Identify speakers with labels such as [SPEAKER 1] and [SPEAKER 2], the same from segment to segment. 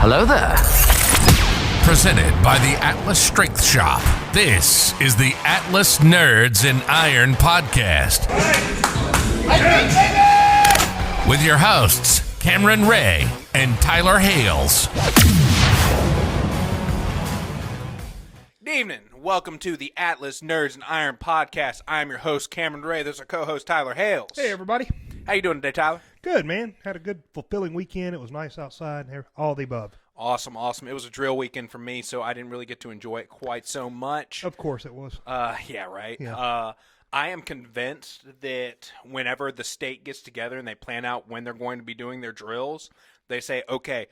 [SPEAKER 1] Hello there. Presented by the Atlas Strength Shop. This is the Atlas Nerds in Iron podcast. With your hosts, Cameron Ray and Tyler Hales.
[SPEAKER 2] Good evening. Welcome to the Atlas Nerds in Iron podcast. I'm your host, Cameron Ray. There's our co-host, Tyler Hales.
[SPEAKER 3] Hey, everybody.
[SPEAKER 2] How you doing today, Tyler?
[SPEAKER 3] Good, man. Had a good, fulfilling weekend. It was nice outside. All the above.
[SPEAKER 2] Awesome. It was a drill weekend for me, so I didn't really get to enjoy it quite so much.
[SPEAKER 3] Of course it was.
[SPEAKER 2] Yeah, right.
[SPEAKER 3] Yeah.
[SPEAKER 2] I am convinced that whenever the state gets together and they plan out when they're going to be doing their drills, they say, okay,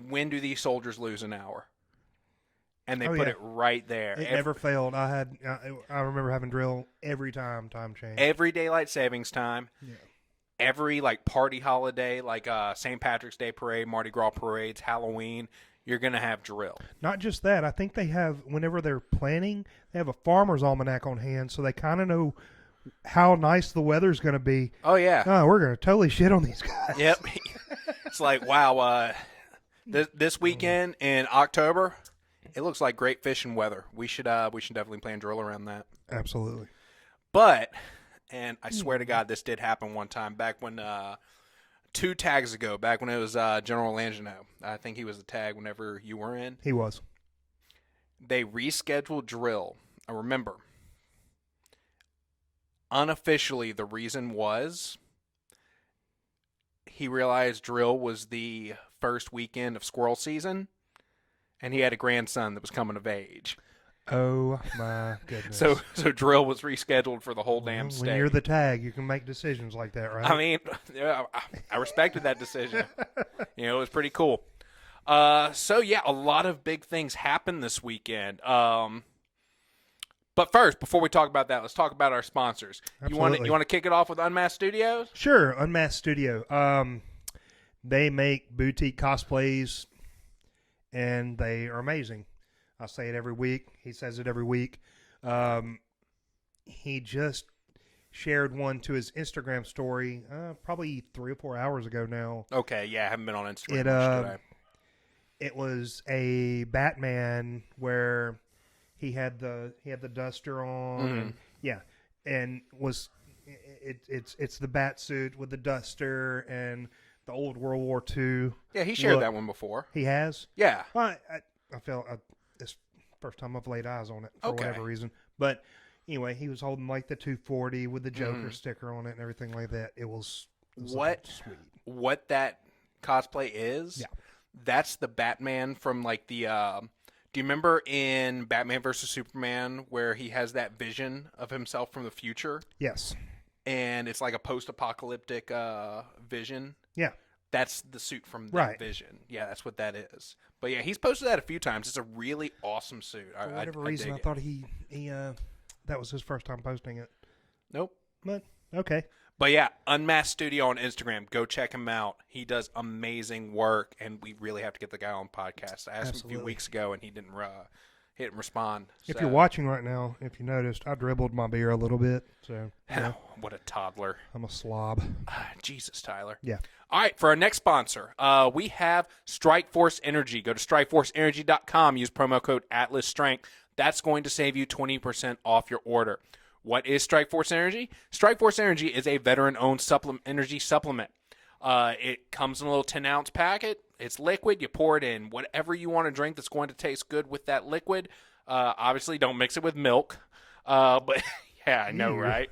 [SPEAKER 2] when do these soldiers lose an hour? And they put it right there.
[SPEAKER 3] It never failed. I remember having drill every time changed.
[SPEAKER 2] Every daylight savings time.
[SPEAKER 3] Yeah.
[SPEAKER 2] Every party holiday, like St. Patrick's Day parade, Mardi Gras parades, Halloween, you're going to have drill.
[SPEAKER 3] Not just that. I think they have, whenever they're planning, they have a farmer's almanac on hand, so they kind of know how nice the weather's going to be.
[SPEAKER 2] Oh, yeah.
[SPEAKER 3] Oh, we're going to totally shit on these guys.
[SPEAKER 2] Yep. It's like, wow, this weekend in October, it looks like great fishing weather. We should definitely plan drill around that.
[SPEAKER 3] Absolutely.
[SPEAKER 2] But, and I swear to God, this did happen one time back when 2 tags ago, back when it was General Langino. I think he was the tag whenever you were in.
[SPEAKER 3] He was.
[SPEAKER 2] They rescheduled drill. I remember. Unofficially, the reason was he realized drill was the first weekend of squirrel season, and he had a grandson that was coming of age.
[SPEAKER 3] Oh, my goodness.
[SPEAKER 2] So drill was rescheduled for the whole damn state.
[SPEAKER 3] When you're the tag, you can make decisions like that, right?
[SPEAKER 2] I mean, I respected that decision. It was pretty cool. So, yeah, a lot of big things happened this weekend. But first, before we talk about that, let's talk about our sponsors.
[SPEAKER 3] Absolutely.
[SPEAKER 2] You want to kick it off with Unmasked Studios?
[SPEAKER 3] Sure, Unmasked Studio. They make boutique cosplays, and they are amazing. I say it every week. He says it every week. He just shared one to his Instagram story probably 3 or 4 hours ago now.
[SPEAKER 2] Okay, yeah, I haven't been on Instagram much today.
[SPEAKER 3] It was a Batman where he had the duster on.
[SPEAKER 2] Mm-hmm.
[SPEAKER 3] And it's the bat suit with the duster and the old World War II.
[SPEAKER 2] Yeah, he shared that one before.
[SPEAKER 3] He has?
[SPEAKER 2] Yeah.
[SPEAKER 3] Well, I felt this first time I've laid eyes on it for whatever reason. But anyway, he was holding the 240 with the Joker sticker on it and everything like that. It was sweet.
[SPEAKER 2] What that cosplay is?
[SPEAKER 3] Yeah.
[SPEAKER 2] That's the Batman from the. Do you remember in Batman vs Superman where he has that vision of himself from the future?
[SPEAKER 3] Yes.
[SPEAKER 2] And it's like a post-apocalyptic vision.
[SPEAKER 3] Yeah.
[SPEAKER 2] That's the suit from that vision. Yeah, that's what that is. But yeah, he's posted that a few times. It's a really awesome suit.
[SPEAKER 3] For whatever reason, I thought he that was his first time posting it.
[SPEAKER 2] Nope.
[SPEAKER 3] But okay.
[SPEAKER 2] But yeah, Unmasked Studio on Instagram. Go check him out. He does amazing work, and we really have to get the guy on podcast. I asked him a few weeks ago, and he didn't respond.
[SPEAKER 3] If you're watching right now, if you noticed, I dribbled my beer a little bit. So
[SPEAKER 2] what a toddler.
[SPEAKER 3] I'm a slob.
[SPEAKER 2] Jesus, Tyler.
[SPEAKER 3] Yeah.
[SPEAKER 2] All right, for our next sponsor, we have Strikeforce Energy. Go to strikeforceenergy.com. Use promo code ATLASSTRENGTH. That's going to save you 20% off your order. What is Strikeforce Energy? Strikeforce Energy is a veteran-owned energy supplement. It comes in a little 10-ounce packet. It's liquid. You pour it in whatever you want to drink that's going to taste good with that liquid. Obviously, don't mix it with milk. But yeah, I know, right?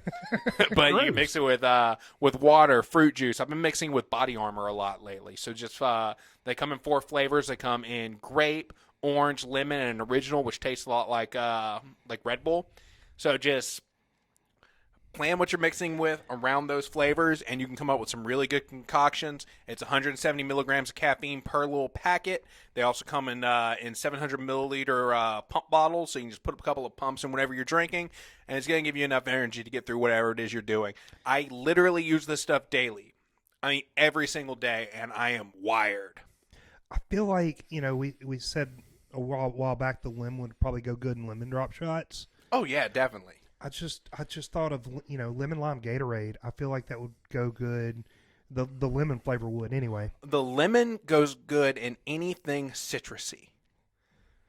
[SPEAKER 2] But you can mix it with water, fruit juice. I've been mixing with Body Armor a lot lately. So just they come in 4 flavors. They come in grape, orange, lemon, and an original, which tastes a lot like Red Bull. So just plan what you're mixing with around those flavors, and you can come up with some really good concoctions. It's 170 milligrams of caffeine per little packet. They also come in 700 milliliter pump bottles, so you can just put a couple of pumps in whatever you're drinking, and it's going to give you enough energy to get through whatever it is you're doing. I literally use this stuff daily. I mean, every single day, and I am wired.
[SPEAKER 3] I feel like, we said a while back the lemon would probably go good in lemon drop shots.
[SPEAKER 2] Oh, yeah, definitely.
[SPEAKER 3] I just thought of, lemon lime Gatorade. I feel like that would go good. The lemon flavor would anyway.
[SPEAKER 2] The lemon goes good in anything citrusy.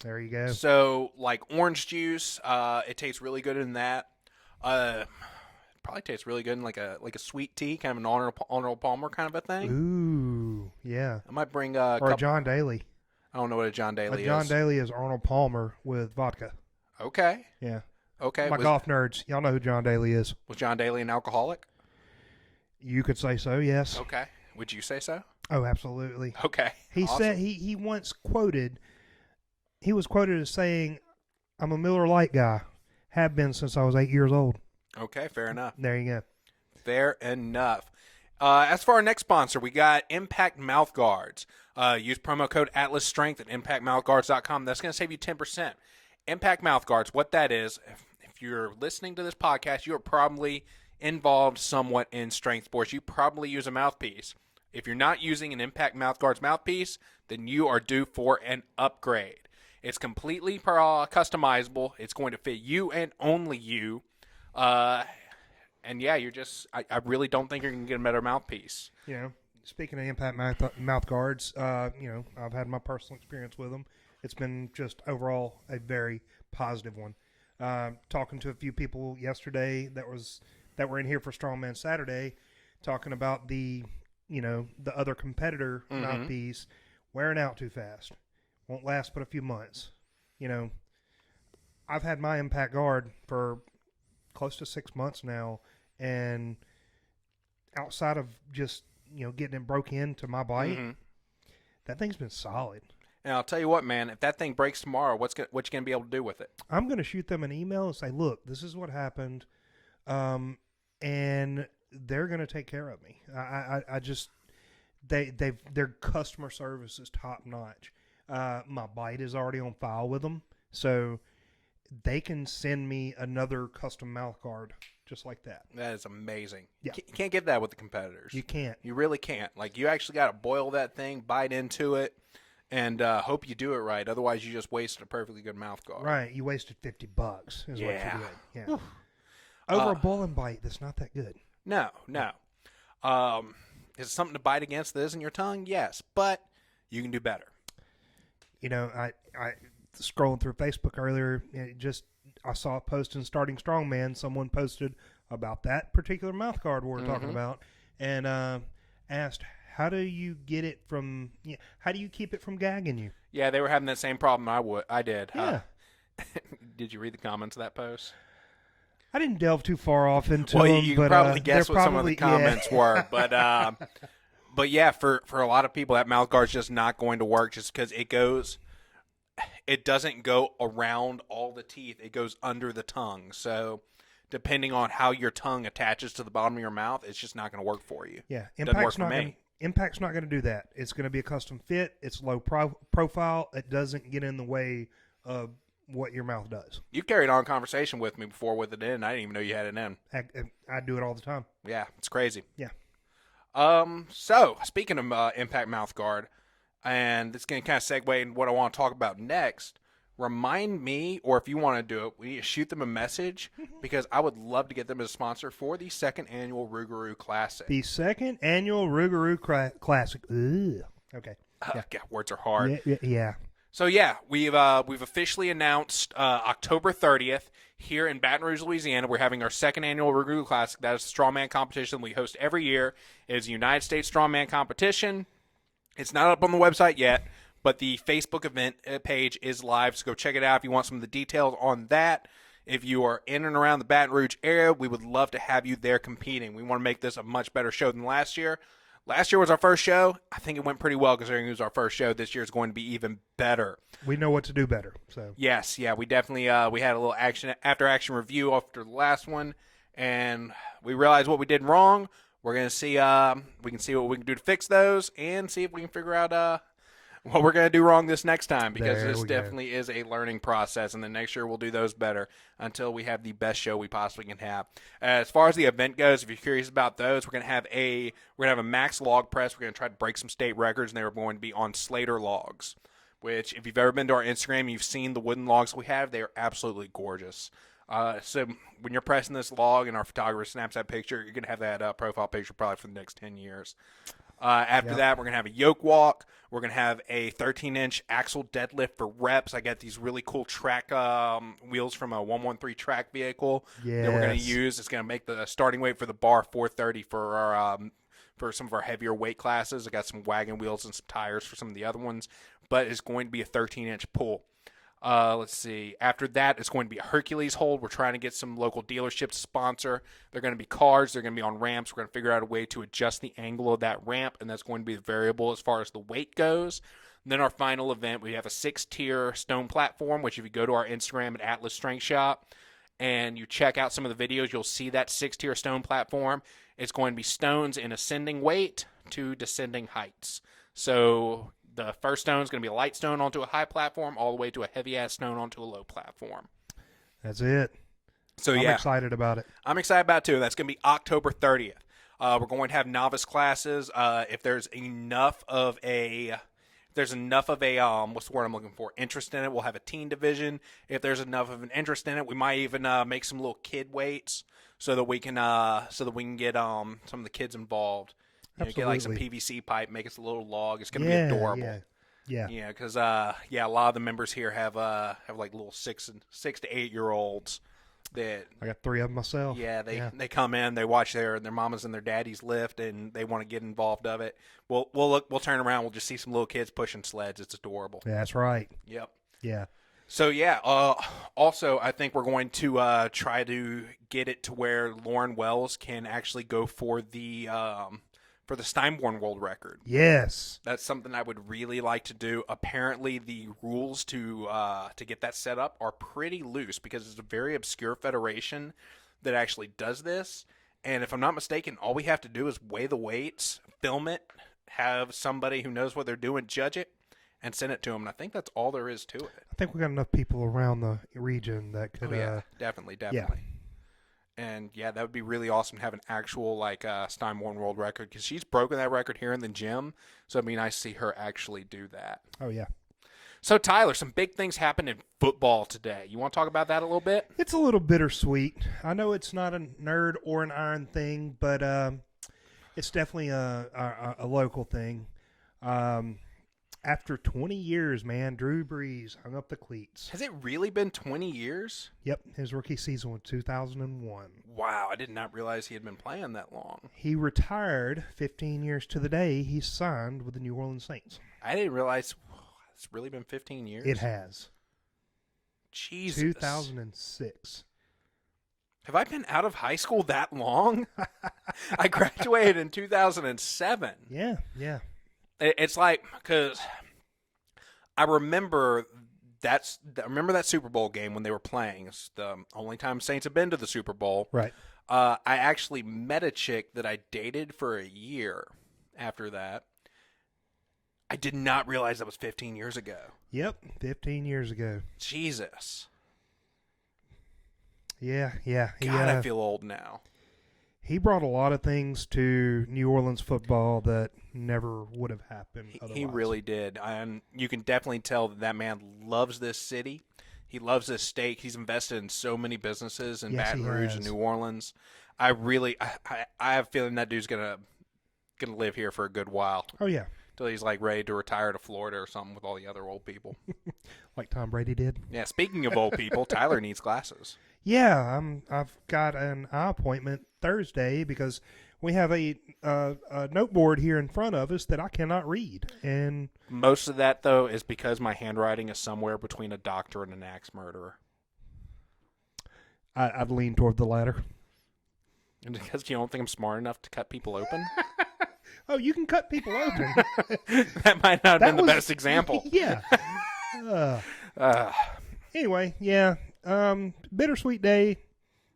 [SPEAKER 3] There you go.
[SPEAKER 2] So, like orange juice, it tastes really good in that. Probably tastes really good in like a sweet tea, kind of an Arnold Palmer kind of a thing.
[SPEAKER 3] Ooh, yeah.
[SPEAKER 2] I might bring
[SPEAKER 3] a John Daly.
[SPEAKER 2] I don't know what a John Daly is.
[SPEAKER 3] A John Daly is Arnold Palmer with vodka.
[SPEAKER 2] Okay.
[SPEAKER 3] Yeah.
[SPEAKER 2] Okay.
[SPEAKER 3] My golf nerds, y'all know who John Daly is.
[SPEAKER 2] Was John Daly an alcoholic?
[SPEAKER 3] You could say so, yes.
[SPEAKER 2] Okay. Would you say so?
[SPEAKER 3] Oh, absolutely.
[SPEAKER 2] Okay.
[SPEAKER 3] He said he once quoted. He was quoted as saying, "I'm a Miller Lite guy. Have been since I was 8 years old."
[SPEAKER 2] Okay, fair enough.
[SPEAKER 3] There you go.
[SPEAKER 2] Fair enough. As for our next sponsor, we got Impact Mouth Guards. Use promo code AtlasStrength at ImpactMouthGuards.com. That's going to save you 10%. Impact Mouth Guards, what that is, if you're listening to this podcast, you are probably involved somewhat in strength sports. You probably use a mouthpiece. If you're not using an Impact Mouth Guards mouthpiece, then you are due for an upgrade. It's completely customizable. It's going to fit you and only you. And yeah, I really don't think you're going to get a better mouthpiece.
[SPEAKER 3] You know, speaking of Impact Mouth Guards, I've had my personal experience with them. It's been just overall a very positive one. Talking to a few people yesterday that were in here for Strongman Saturday, talking about the other competitor mouthpiece wearing out too fast. Won't last but a few months. You know, I've had my Impact Guard for close to 6 months now, and outside of just getting it broke into my bite, that thing's been solid.
[SPEAKER 2] And I'll tell you what, man, if that thing breaks tomorrow, what you going to be able to do with it? I'm
[SPEAKER 3] going to shoot them an email and say, look, this is what happened, and they're going to take care of me. Their customer service is top notch. My bite is already on file with them, so they can send me another custom mouth guard just like that.
[SPEAKER 2] That is amazing.
[SPEAKER 3] Yeah.
[SPEAKER 2] You can't get that with the competitors.
[SPEAKER 3] You can't.
[SPEAKER 2] You really can't. Like, you actually got to boil that thing, bite into it, and hope you do it right. Otherwise, you just wasted a perfectly good mouth guard.
[SPEAKER 3] Right. You wasted $50 is what you did. Yeah.
[SPEAKER 2] Whew.
[SPEAKER 3] Over a bowling bite that's not that good.
[SPEAKER 2] No. Is it something to bite against that isn't your tongue? Yes, but you can do better.
[SPEAKER 3] I scrolling through Facebook earlier, I saw a post in Starting Strongman. Someone posted about that particular mouth guard we're talking about, and asked, how do you get it from? How do you keep it from gagging you?
[SPEAKER 2] Yeah, they were having that same problem I did.
[SPEAKER 3] Yeah.
[SPEAKER 2] Did you read the comments of that post?
[SPEAKER 3] I didn't delve too far off into
[SPEAKER 2] them. Well,
[SPEAKER 3] you
[SPEAKER 2] can probably guess what some of the comments were, but yeah, for a lot of people, that mouth guard's just not going to work, just because it doesn't go around all the teeth. It goes under the tongue. So depending on how your tongue attaches to the bottom of your mouth, it's just not going to work for you.
[SPEAKER 3] Yeah,
[SPEAKER 2] Impact's not
[SPEAKER 3] going to do that. It's going to be a custom fit. It's low profile. It doesn't get in the way of what your mouth does.
[SPEAKER 2] You carried on a conversation with me before with it in. I didn't even know you had it in.
[SPEAKER 3] I do it all the time.
[SPEAKER 2] Yeah, it's crazy.
[SPEAKER 3] Yeah.
[SPEAKER 2] So speaking of Impact Mouth Guard, and it's going to kind of segue in what I want to talk about next. Remind me, or if you want to do it, we need to shoot them a message, because I would love to get them as a sponsor for the second annual Rougarou Classic.
[SPEAKER 3] The second annual Rougarou Classic. Ugh. Okay.
[SPEAKER 2] Yeah. God, words are hard.
[SPEAKER 3] Yeah.
[SPEAKER 2] So yeah, we've officially announced October 30th here in Baton Rouge, Louisiana. We're having our second annual Rougarou Classic. That is the Strongman competition we host every year. It is a United States Strongman competition. It's not up on the website yet, but the Facebook event page is live, so go check it out if you want some of the details on that. If you are in and around the Baton Rouge area, we would love to have you there competing. We want to make this a much better show than last year. Last year was our first show. I think it went pretty well considering it was our first show. This year is going to be even better.
[SPEAKER 3] We know what to do better. So
[SPEAKER 2] yes, yeah, we definitely we had a little after-action review after the last one, and we realized what we did wrong. We're going to see we can see what we can do to fix those, and see if we can figure out what we're going to do wrong this next time, because this definitely is a learning process, and then next year we'll do those better until we have the best show we possibly can have. As far as the event goes, if you're curious about those, we're going to have a max log press. We're going to try to break some state records, and they are going to be on Slater logs, which if you've ever been to our Instagram, you've seen the wooden logs we have. They are absolutely gorgeous. So when you're pressing this log and our photographer snaps that picture, you're going to have that profile picture probably for the next 10 years. After that, we're going to have a yoke walk. We're going to have a 13-inch axle deadlift for reps. I got these really cool track wheels from a 113 track vehicle that we're going to use. It's going to make the starting weight for the bar 430 for our for some of our heavier weight classes. I got some wagon wheels and some tires for some of the other ones, but it's going to be a 13-inch pull. Let's see. After that, it's going to be a Hercules hold. We're trying to get some local dealerships to sponsor. They're going to be cars. They're going to be on ramps. We're going to figure out a way to adjust the angle of that ramp, and that's going to be the variable as far as the weight goes. And then our final event, we have a 6-tier stone platform, which if you go to our Instagram at Atlas Strength Shop and you check out some of the videos, you'll see that 6-tier stone platform. It's going to be stones in ascending weight to descending heights. So the first stone is going to be a light stone onto a high platform, all the way to a heavy-ass stone onto a low platform.
[SPEAKER 3] That's it.
[SPEAKER 2] So
[SPEAKER 3] I'm excited about it.
[SPEAKER 2] I'm excited about it, too. That's going to be October 30th. We're going to have novice classes. If there's enough of a what's the word I'm looking for? Interest in it, we'll have a teen division. If there's enough of an interest in it, we might even make some little kid weights so that we can get some of the kids involved. You know, get like some PVC pipe, make us a little log. It's going to be adorable. Yeah, because a lot of the members here have like little 6 to 8 year olds that
[SPEAKER 3] I got 3 of them myself.
[SPEAKER 2] Yeah, they come in, they watch their mamas and their daddies lift, and they want to get involved of it. We'll turn around, we'll just see some little kids pushing sleds. It's adorable.
[SPEAKER 3] Yeah, that's right.
[SPEAKER 2] Yep.
[SPEAKER 3] Yeah.
[SPEAKER 2] So also I think we're going to try to get it to where Lauren Wells can actually go for the Steinborn world record.
[SPEAKER 3] Yes.
[SPEAKER 2] That's something I would really like to do. Apparently, the rules to get that set up are pretty loose because it's a very obscure federation that actually does this. And if I'm not mistaken, all we have to do is weigh the weights, film it, have somebody who knows what they're doing judge it, and send it to them. And I think that's all there is to it.
[SPEAKER 3] I think we got enough people around the region that could.
[SPEAKER 2] Definitely.
[SPEAKER 3] Yeah.
[SPEAKER 2] And yeah, that would be really awesome to have an actual Steinborn world record because she's broken that record here in the gym. So it'd be nice to see her actually do that.
[SPEAKER 3] Oh yeah.
[SPEAKER 2] So Tyler, some big things happened in football today. You want to talk about that a little bit?
[SPEAKER 3] It's a little bittersweet. I know it's not a nerd or an iron thing, but it's definitely a local thing. After 20 years, man, Drew Brees hung up the cleats.
[SPEAKER 2] Has it really been 20 years?
[SPEAKER 3] Yep, his rookie season was 2001.
[SPEAKER 2] Wow, I did not realize he had been playing that long.
[SPEAKER 3] He retired 15 years to the day he signed with the New Orleans Saints.
[SPEAKER 2] I didn't realize it's really been 15 years.
[SPEAKER 3] It has.
[SPEAKER 2] Jesus.
[SPEAKER 3] 2006.
[SPEAKER 2] Have I been out of high school that long? I graduated in 2007.
[SPEAKER 3] Yeah.
[SPEAKER 2] It's like, because I remember that Super Bowl game when they were playing. It's the only time Saints have been to the Super Bowl.
[SPEAKER 3] Right.
[SPEAKER 2] I actually met a chick that I dated for a year after that. I did not realize that was 15 years ago.
[SPEAKER 3] Yep, 15 years ago.
[SPEAKER 2] Jesus.
[SPEAKER 3] Yeah.
[SPEAKER 2] God, I feel old now.
[SPEAKER 3] He brought a lot of things to New Orleans football that never would have happened otherwise.
[SPEAKER 2] He really did. And you can definitely tell that man loves this city. He loves this state. He's invested in so many businesses in Baton Rouge and New Orleans. I have a feeling that dude's gonna live here for a good while.
[SPEAKER 3] Oh yeah.
[SPEAKER 2] Till he's like ready to retire to Florida or something with all the other old people.
[SPEAKER 3] Like Tom Brady did.
[SPEAKER 2] Yeah, speaking of old people, Tyler needs glasses.
[SPEAKER 3] Yeah, I've got an eye appointment Thursday because we have a noteboard here in front of us that I cannot read. And
[SPEAKER 2] most of that, though, is because my handwriting is somewhere between a doctor and an axe murderer.
[SPEAKER 3] I'd lean toward the latter.
[SPEAKER 2] And because you don't think I'm smart enough to cut people open?
[SPEAKER 3] Oh, you can cut people open.
[SPEAKER 2] That might not have been the best example.
[SPEAKER 3] Yeah. Anyway, yeah. Bittersweet day.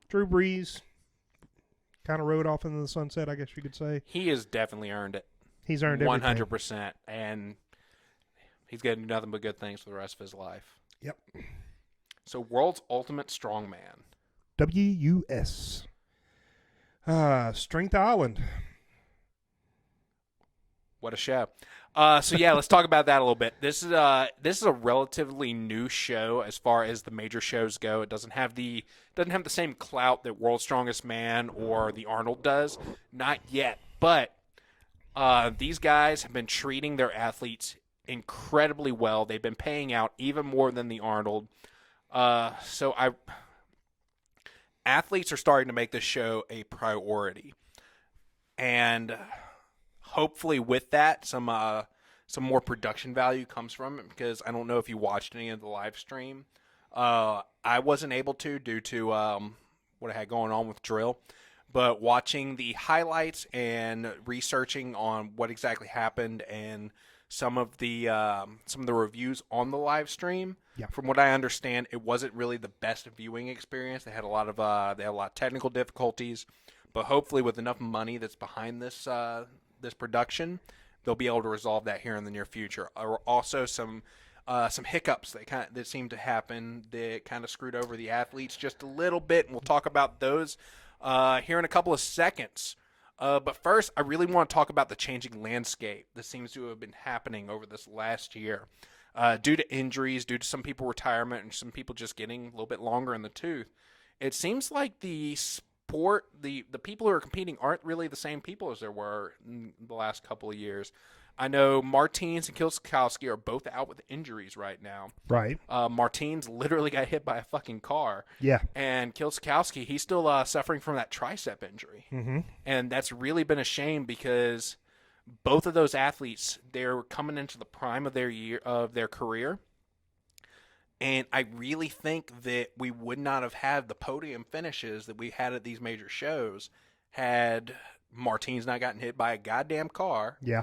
[SPEAKER 3] Drew Brees kind of rode off into the sunset, I guess you could say.
[SPEAKER 2] He has definitely earned it.
[SPEAKER 3] He's earned everything.
[SPEAKER 2] 100%. And he's going to do nothing but good things for the rest of his life.
[SPEAKER 3] Yep.
[SPEAKER 2] So, Worlds Ultimate Strongman.
[SPEAKER 3] WUS. Strength Island.
[SPEAKER 2] What a show. So yeah, let's talk about that a little bit. This is a relatively new show as far as the major shows go. It doesn't have the same clout that World's Strongest Man or the Arnold does. Not yet. But these guys have been treating their athletes incredibly well. They've been paying out even more than the Arnold. Athletes are starting to make this show a priority. And hopefully with that, some more production value comes from it, because I don't know if you watched any of the live stream. I wasn't able to due to what I had going on with drill. But watching the highlights and researching on what exactly happened and some of the reviews on the live stream, from what I understand, it wasn't really the best viewing experience. They had a lot of technical difficulties, but hopefully with enough money that's behind this production, they'll be able to resolve that here in the near future. There were also some hiccups that seemed to happen that kind of screwed over the athletes just a little bit, and we'll talk about those here in a couple of seconds. But first, I really want to talk about the changing landscape that seems to have been happening over this last year. Due to injuries, due to some people retirement, and some people just getting a little bit longer in the tooth, it seems like the sport, the people who are competing aren't really the same people as there were in the last couple of years. I know Martins and Kielskowski are both out with injuries right now.
[SPEAKER 3] Right.
[SPEAKER 2] Martins literally got hit by a fucking car.
[SPEAKER 3] Yeah.
[SPEAKER 2] And Kielskowski, he's still suffering from that tricep injury.
[SPEAKER 3] Mm-hmm.
[SPEAKER 2] And that's really been a shame, because both of those athletes, they're coming into the prime of their career. And I really think that we would not have had the podium finishes that we had at these major shows had Martins not gotten hit by a goddamn car.
[SPEAKER 3] Yeah.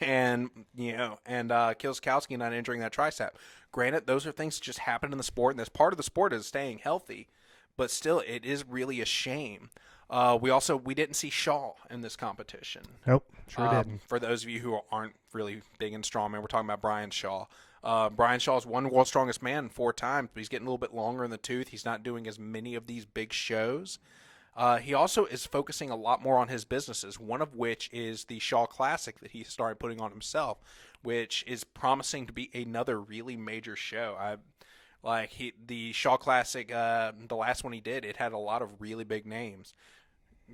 [SPEAKER 2] And Kielskowski not injuring that tricep. Granted, those are things that just happen in the sport, and this part of the sport is staying healthy. But still, it is really a shame. We didn't see Shaw in this competition.
[SPEAKER 3] Nope, sure didn't.
[SPEAKER 2] For those of you who aren't really big in strongman, we're talking about Brian Shaw. Brian Shaw's won World's Strongest Man 4 times, but he's getting a little bit longer in the tooth. He's not doing as many of these big shows. He also is focusing a lot more on his businesses, one of which is the Shaw Classic that he started putting on himself, which is promising to be another really major show. The Shaw Classic, the last one he did, it had a lot of really big names.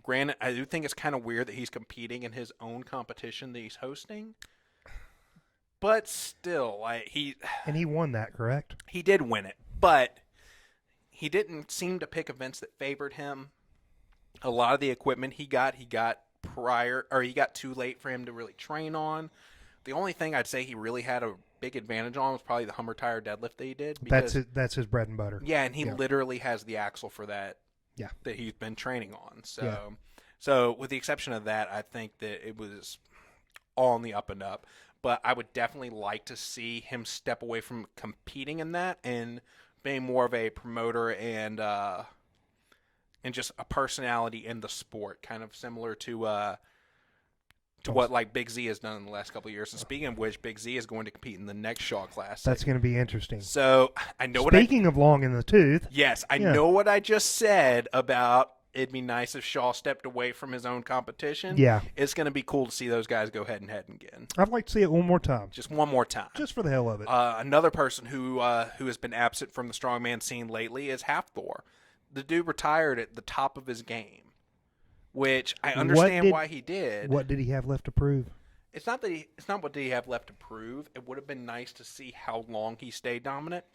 [SPEAKER 2] Granted, I do think it's kind of weird that he's competing in his own competition that he's hosting, but still,
[SPEAKER 3] and he won that, correct?
[SPEAKER 2] He did win it, but he didn't seem to pick events that favored him. A lot of the equipment he got too late for him to really train on. The only thing I'd say he really had a big advantage on was probably the Hummer tire deadlift that he did.
[SPEAKER 3] That's his bread and butter.
[SPEAKER 2] Yeah, and he literally has the axle for that.
[SPEAKER 3] Yeah,
[SPEAKER 2] that he's been training on. So with the exception of that, I think that it was all on the up and up. But I would definitely like to see him step away from competing in that and being more of a promoter and just a personality in the sport, kind of similar to what Big Z has done in the last couple of years. And speaking of which, Big Z is going to compete in the next Shaw Classic.
[SPEAKER 3] That's going to be interesting.
[SPEAKER 2] So I know
[SPEAKER 3] Speaking of long in the tooth.
[SPEAKER 2] Yes, I know what I just said about it'd be nice if Shaw stepped away from his own competition.
[SPEAKER 3] Yeah.
[SPEAKER 2] It's going to be cool to see those guys go head and head again.
[SPEAKER 3] I'd like to see it one more time.
[SPEAKER 2] Just one more time.
[SPEAKER 3] Just for the hell of it.
[SPEAKER 2] Another person who has been absent from the strongman scene lately is Halfthor. The dude retired at the top of his game, which I understand why he did.
[SPEAKER 3] What did he have left to prove?
[SPEAKER 2] It's not what did he have left to prove. It would have been nice to see how long he stayed dominant,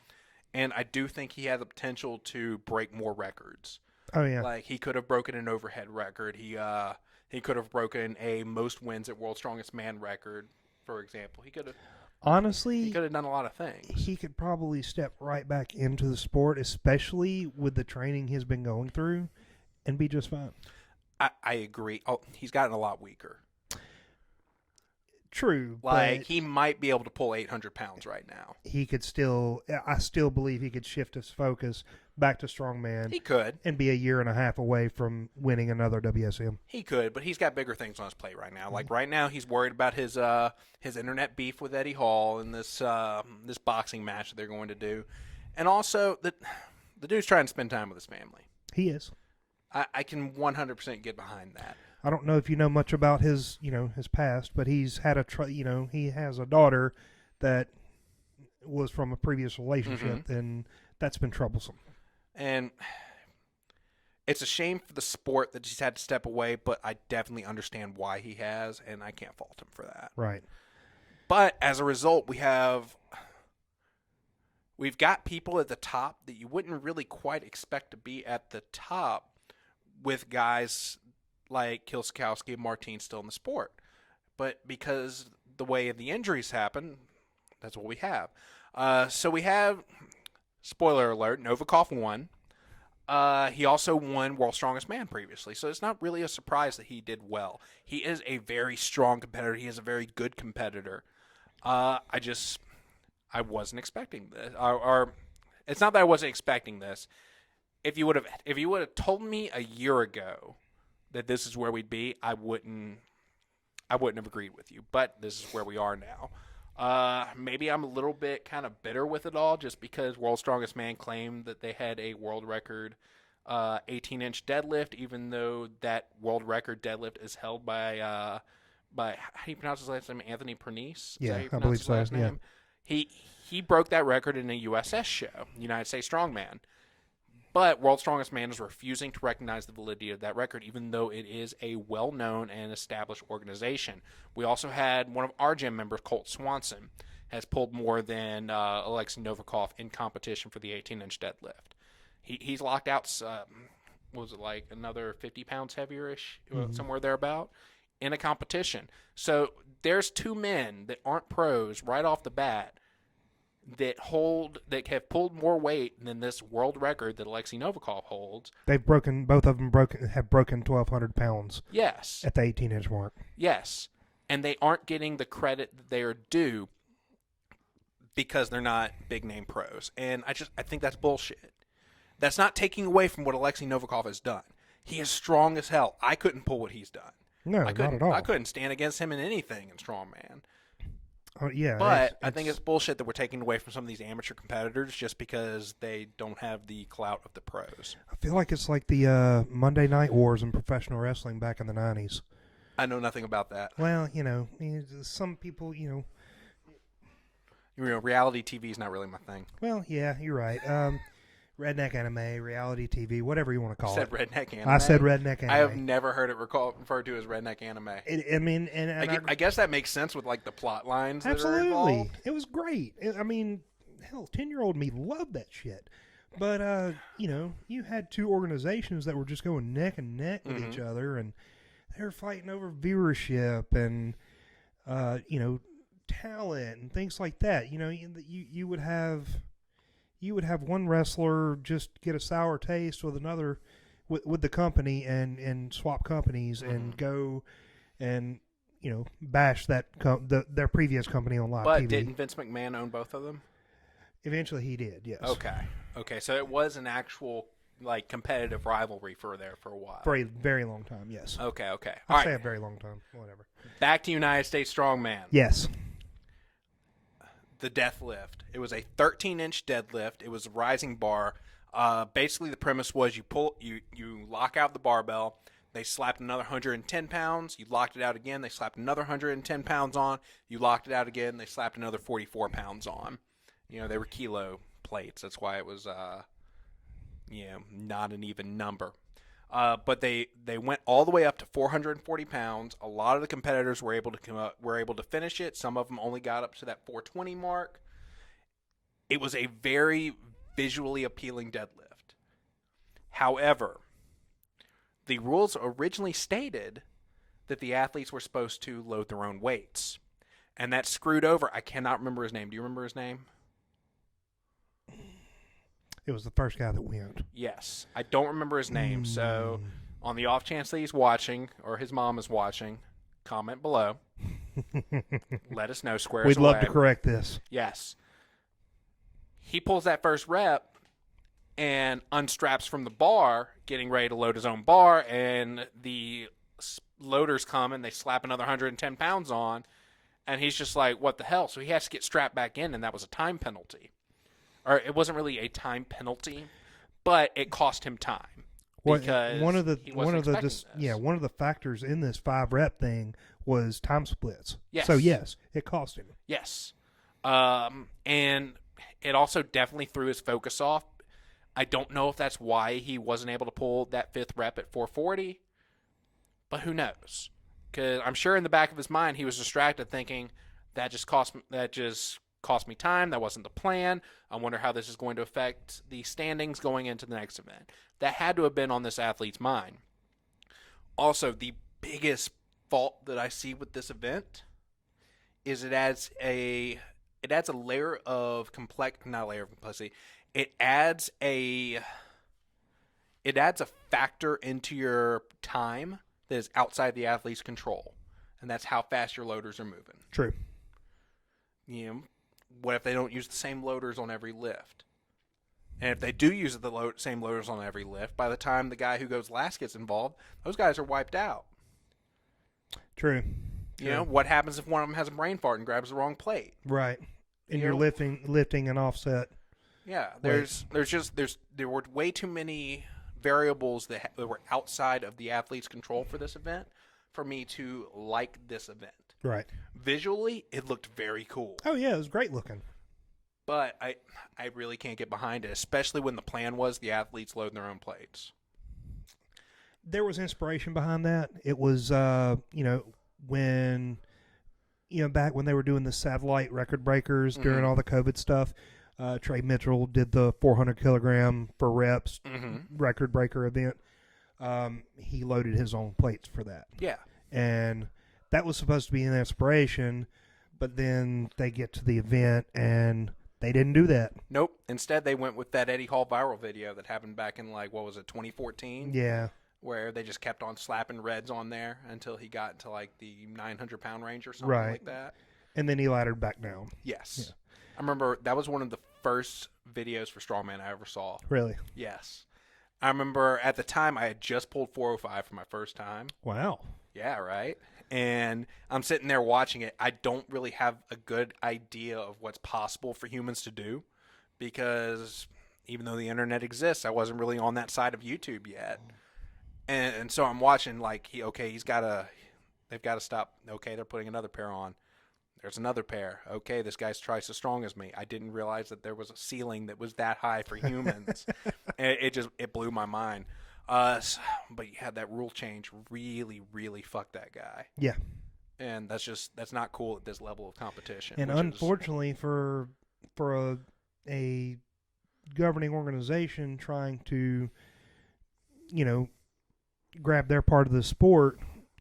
[SPEAKER 2] and I do think he had the potential to break more records.
[SPEAKER 3] Oh yeah,
[SPEAKER 2] He could have broken an overhead record. He could have broken a most wins at World's Strongest Man record, for example. He could have.
[SPEAKER 3] Honestly,
[SPEAKER 2] he could have done a lot of things.
[SPEAKER 3] He could probably step right back into the sport, especially with the training he's been going through, and be just fine.
[SPEAKER 2] I agree. Oh, he's gotten a lot weaker.
[SPEAKER 3] True.
[SPEAKER 2] He might be able to pull 800 pounds right now.
[SPEAKER 3] I still believe he could shift his focus back to strongman.
[SPEAKER 2] He could.
[SPEAKER 3] And be a year and a half away from winning another WSM.
[SPEAKER 2] He could, but he's got bigger things on his plate right now. Right now, he's worried about his internet beef with Eddie Hall and this boxing match that they're going to do. And also, the dude's trying to spend time with his family.
[SPEAKER 3] He is.
[SPEAKER 2] I can 100% get behind that.
[SPEAKER 3] I don't know if you know much about his past, but he's had he has a daughter that was from a previous relationship, and that's been troublesome.
[SPEAKER 2] And it's a shame for the sport that he's had to step away, but I definitely understand why he has, and I can't fault him for that.
[SPEAKER 3] Right.
[SPEAKER 2] But as a result, we've got people at the top that you wouldn't really quite expect to be at the top, with guys like Kilsikowski and Martin still in the sport. But because the way the injuries happen, that's what we have. So we have, spoiler alert, Novakov won. He also won World's Strongest Man previously, so it's not really a surprise that he did well. He is a very strong competitor. He is a very good competitor. I wasn't expecting this. Or it's not that I wasn't expecting this. If you would have told me a year ago that this is where we'd be, I wouldn't have agreed with you. But this is where we are now. Maybe I'm a little bit kind of bitter with it all, just because World's Strongest Man claimed that they had a world record 18-inch deadlift, even though that world record deadlift is held by how do you pronounce his last name? Anthony Pernice?
[SPEAKER 3] Yeah, I believe so. Yeah.
[SPEAKER 2] He broke that record in a USS show, United States Strongman. But World's Strongest Man is refusing to recognize the validity of that record, even though it is a well-known and established organization. We also had one of our gym members, Colt Swanson, has pulled more than Alexei Novakov in competition for the 18-inch deadlift. He's locked out, what was it, like another 50 pounds heavier-ish, somewhere thereabout, in a competition. So there's two men that aren't pros right off the bat that have pulled more weight than this world record that Alexei Novakov holds.
[SPEAKER 3] Both of them have broken 1,200 pounds.
[SPEAKER 2] Yes.
[SPEAKER 3] At the 18-inch mark.
[SPEAKER 2] Yes. And they aren't getting the credit that they are due because they're not big-name pros. And I think that's bullshit. That's not taking away from what Alexei Novakov has done. He is strong as hell. I couldn't pull what he's done.
[SPEAKER 3] No, not at all.
[SPEAKER 2] I couldn't stand against him in anything in Strongman.
[SPEAKER 3] Oh, yeah,
[SPEAKER 2] but I think it's bullshit that we're taking away from some of these amateur competitors just because they don't have the clout of the pros.
[SPEAKER 3] I feel like it's like the Monday Night Wars in professional wrestling back in the 90s.
[SPEAKER 2] I know nothing about that.
[SPEAKER 3] Well, some people,
[SPEAKER 2] reality TV is not really my thing.
[SPEAKER 3] Well, yeah, you're right. Redneck anime, reality TV, whatever you want to call it.
[SPEAKER 2] You said redneck anime?
[SPEAKER 3] I said redneck anime.
[SPEAKER 2] I have never heard it referred to as redneck anime. I guess that makes sense with like the plot lines that are involved.
[SPEAKER 3] It was great. Hell, 10-year-old me loved that shit. But, you had two organizations that were just going neck and neck with each other, and they were fighting over viewership and, talent and things like that. You would have one wrestler just get a sour taste with another, with the company and swap companies and go and bash their previous company on live TV.
[SPEAKER 2] But didn't Vince McMahon own both of them?
[SPEAKER 3] Eventually, he did. Yes.
[SPEAKER 2] Okay. So it was an actual competitive rivalry for a while.
[SPEAKER 3] For a very long time. Yes.
[SPEAKER 2] Okay.
[SPEAKER 3] I'd say a very long time. Whatever.
[SPEAKER 2] Back to United States Strongman.
[SPEAKER 3] Yes.
[SPEAKER 2] The deadlift. It was a 13-inch deadlift. It was a rising bar. Basically, the premise was you lock out the barbell. They slapped another 110 pounds. You locked it out again. They slapped another 110 pounds on. You locked it out again. They slapped another 44 pounds on. They were kilo plates. That's why it was not an even number. But they went all the way up to 440 pounds. A lot of the competitors were able to finish it. Some of them only got up to that 420 mark. It was a very visually appealing deadlift. However, the rules originally stated that the athletes were supposed to load their own weights. And that screwed over. I cannot remember his name. Do you remember his name?
[SPEAKER 3] It was the first guy that went.
[SPEAKER 2] Yes. I don't remember his name. So on the off chance that he's watching or his mom is watching, comment below. Let us know. Square us
[SPEAKER 3] We'd
[SPEAKER 2] away.
[SPEAKER 3] love to correct this.
[SPEAKER 2] Yes. He pulls that first rep and unstraps from the bar, getting ready to load his own bar, and the loaders come and they slap another 110 pounds on, and he's just like, what the hell? So he has to get strapped back in, and that was a time penalty. Or it wasn't really a time penalty, but it cost him time. because
[SPEAKER 3] one of
[SPEAKER 2] he wasn't expecting this.
[SPEAKER 3] one of the factors in this 5-rep thing was time splits.
[SPEAKER 2] Yes.
[SPEAKER 3] So yes, it cost him.
[SPEAKER 2] Yes. And it also definitely threw his focus off. I don't know if that's why he wasn't able to pull that 5th rep at 440, but who knows? Because I'm sure in the back of his mind he was distracted, thinking that just cost me time. That wasn't the plan. I wonder how this is going to affect the standings going into the next event. That had to have been on this athlete's mind. Also, the biggest fault that I see with this event is it adds a layer of complexity. It adds a factor into your time that is outside the athlete's control, and that's how fast your loaders are moving.
[SPEAKER 3] True.
[SPEAKER 2] What if they don't use the same loaders on every lift? And if they do use the same loaders on every lift, by the time the guy who goes last gets involved, those guys are wiped out.
[SPEAKER 3] True.
[SPEAKER 2] What happens if one of them has a brain fart and grabs the wrong plate?
[SPEAKER 3] Right. And you're lifting an offset.
[SPEAKER 2] Yeah, there were way too many variables that were outside of the athlete's control for this event for me to like this event.
[SPEAKER 3] Right.
[SPEAKER 2] Visually, it looked very cool.
[SPEAKER 3] Oh yeah, it was great looking.
[SPEAKER 2] But I really can't get behind it, especially when the plan was the athletes loading their own plates.
[SPEAKER 3] There was inspiration behind that. It was when back when they were doing the satellite record breakers during all the COVID stuff. Trey Mitchell did the 400 kilogram for reps record breaker event. He loaded his own plates for that.
[SPEAKER 2] Yeah.
[SPEAKER 3] And that was supposed to be an inspiration, but then they get to the event and they didn't do that.
[SPEAKER 2] Nope. Instead, they went with that Eddie Hall viral video that happened back in 2014?
[SPEAKER 3] Yeah.
[SPEAKER 2] Where they just kept on slapping reds on there until he got into the 900-pound range or something like that.
[SPEAKER 3] And then he laddered back down.
[SPEAKER 2] Yes.
[SPEAKER 3] Yeah.
[SPEAKER 2] I remember that was one of the first videos for Strongman I ever saw.
[SPEAKER 3] Really?
[SPEAKER 2] Yes. I remember at the time I had just pulled 405 for my first time.
[SPEAKER 3] Wow.
[SPEAKER 2] Yeah, right? And I'm sitting there watching it. I don't really have a good idea of what's possible for humans to do because even though the internet exists, I wasn't really on that side of YouTube yet. And so I'm watching they've got to stop. Okay, they're putting another pair on. There's another pair. Okay, this guy's twice as strong as me. I didn't realize that there was a ceiling that was that high for humans. And it blew my mind. But you had that rule change really, really fucked that guy.
[SPEAKER 3] Yeah.
[SPEAKER 2] And that's not cool at this level of competition.
[SPEAKER 3] And unfortunately for a governing organization trying to, grab their part of the sport,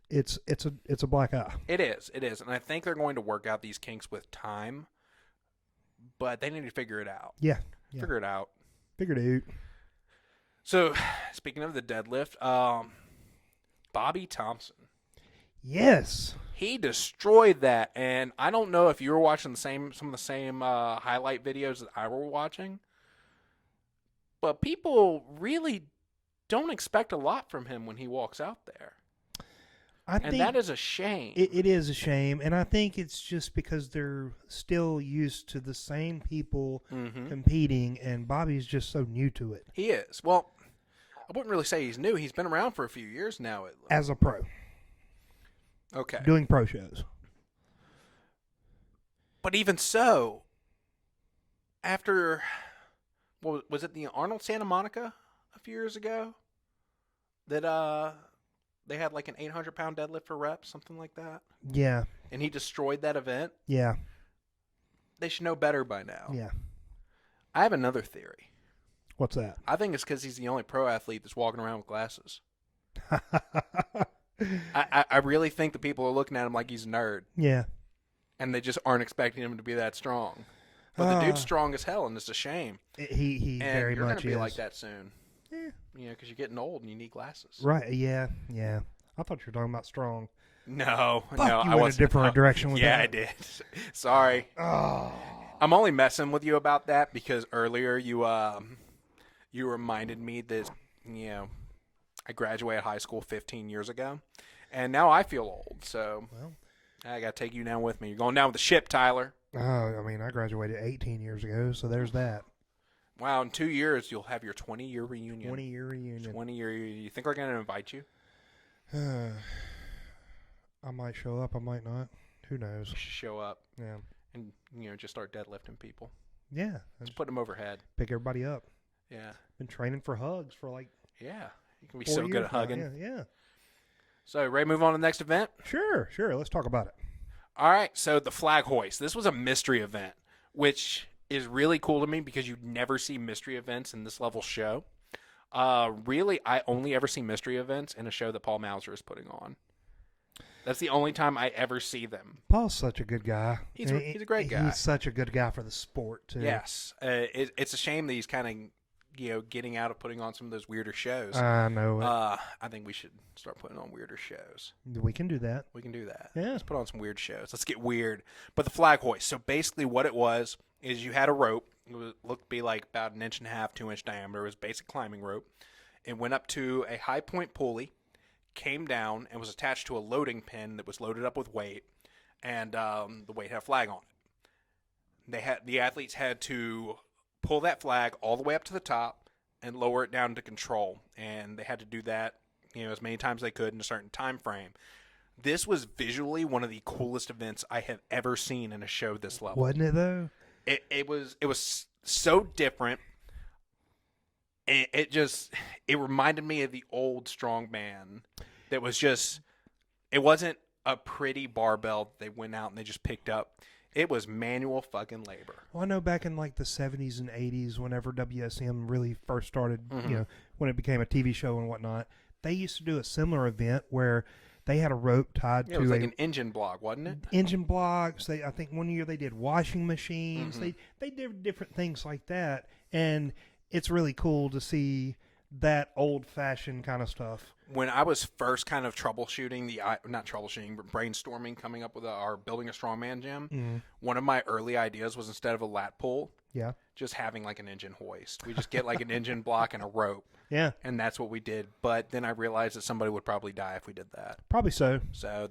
[SPEAKER 3] it's a black eye.
[SPEAKER 2] It is, and I think they're going to work out these kinks with time, but they need to figure it out.
[SPEAKER 3] Yeah.
[SPEAKER 2] Figure it out.
[SPEAKER 3] Figured it out.
[SPEAKER 2] So, speaking of the deadlift, Bobby Thompson.
[SPEAKER 3] Yes.
[SPEAKER 2] He destroyed that, and I don't know if you were watching some of the same highlight videos that I were watching, but people really don't expect a lot from him when he walks out there. I think that is a shame.
[SPEAKER 3] It is a shame, and I think it's just because they're still used to the same people competing, and Bobby's just so new to it.
[SPEAKER 2] He is. Well, I wouldn't really say he's new. He's been around for a few years now.
[SPEAKER 3] As a pro.
[SPEAKER 2] Okay.
[SPEAKER 3] Doing pro shows.
[SPEAKER 2] But even so, after, was it the Arnold Santa Monica a few years ago that they had an 800-pound deadlift for reps, something like that?
[SPEAKER 3] Yeah.
[SPEAKER 2] And he destroyed that event?
[SPEAKER 3] Yeah.
[SPEAKER 2] They should know better by now.
[SPEAKER 3] Yeah.
[SPEAKER 2] I have another theory.
[SPEAKER 3] What's that?
[SPEAKER 2] I think it's because he's the only pro athlete that's walking around with glasses. I really think the people are looking at him like he's a nerd.
[SPEAKER 3] Yeah.
[SPEAKER 2] And they just aren't expecting him to be that strong. But the dude's strong as hell, and it's a shame.
[SPEAKER 3] He very much is.
[SPEAKER 2] You're going to be like that soon. Yeah. Because you're getting old and you need glasses.
[SPEAKER 3] Right, yeah. I thought you were talking about strong.
[SPEAKER 2] No,
[SPEAKER 3] I went a different direction with that.
[SPEAKER 2] Yeah, I did. Sorry.
[SPEAKER 3] Oh.
[SPEAKER 2] I'm only messing with you about that because earlier you reminded me that, I graduated high school 15 years ago, and now I feel old, so I got to take you down with me. You're going down with the ship, Tyler.
[SPEAKER 3] Oh, I graduated 18 years ago, so there's that.
[SPEAKER 2] Wow, in 2 years, you'll have your 20-year reunion.
[SPEAKER 3] 20-year reunion.
[SPEAKER 2] 20-year reunion. You think they're going to invite you?
[SPEAKER 3] I might show up. I might not. Who knows?
[SPEAKER 2] You should show up.
[SPEAKER 3] Yeah.
[SPEAKER 2] And, just start deadlifting people.
[SPEAKER 3] Yeah.
[SPEAKER 2] Just put them overhead.
[SPEAKER 3] Pick everybody up.
[SPEAKER 2] Yeah.
[SPEAKER 3] Been training for hugs for like
[SPEAKER 2] Yeah. You can be
[SPEAKER 3] 4
[SPEAKER 2] so good
[SPEAKER 3] years
[SPEAKER 2] at hugging.
[SPEAKER 3] now. Yeah.
[SPEAKER 2] So, ready to move on to the next event?
[SPEAKER 3] Sure. Let's talk about it.
[SPEAKER 2] All right. So, the flag hoist. This was a mystery event, which is really cool to me because you never see mystery events in this level show. Really, I only ever see mystery events in a show that Paul Mauser is putting on. That's the only time I ever see them.
[SPEAKER 3] Paul's such a good guy.
[SPEAKER 2] He's a great guy.
[SPEAKER 3] He's such a good guy for the sport, too.
[SPEAKER 2] Yes. It's a shame that he's kind of, getting out of putting on some of those weirder shows.
[SPEAKER 3] I know it.
[SPEAKER 2] I think we should start putting on weirder shows.
[SPEAKER 3] We can do that.
[SPEAKER 2] We can do that.
[SPEAKER 3] Yeah.
[SPEAKER 2] Let's put on some weird shows. Let's get weird. But the flag hoist. So basically what it was is you had a rope. It looked to be like about 1.5 inches, 2-inch diameter. It was basic climbing rope. It went up to a high point pulley, came down, and was attached to a loading pin that was loaded up with weight, and the weight had a flag on it. The athletes had to pull that flag all the way up to the top and lower it down to control, and they had to do that as many times as they could in a certain time frame. This was visually one of the coolest events I have ever seen in a show this level.
[SPEAKER 3] Wasn't it, though?
[SPEAKER 2] It was so different. It reminded me of the old Strongman. That was just, it wasn't a pretty barbell they went out and they just picked up. It was manual fucking labor.
[SPEAKER 3] Well, I know back in like the 70s and 80s, whenever WSM really first started, when it became a TV show and whatnot, they used to do a similar event where they had a rope tied to
[SPEAKER 2] it was like an engine block, wasn't it?
[SPEAKER 3] Engine blocks. I think one year they did washing machines.
[SPEAKER 2] Mm-hmm.
[SPEAKER 3] They did different things like that, and it's really cool to see that old-fashioned kind of stuff.
[SPEAKER 2] When I was first kind of brainstorming, coming up with our building a strongman gym, one of my early ideas was instead of a lat pull, just having like an engine hoist. We just get like an engine block and a rope.
[SPEAKER 3] Yeah.
[SPEAKER 2] And that's what we did. But then I realized that somebody would probably die if we did that.
[SPEAKER 3] Probably so.
[SPEAKER 2] So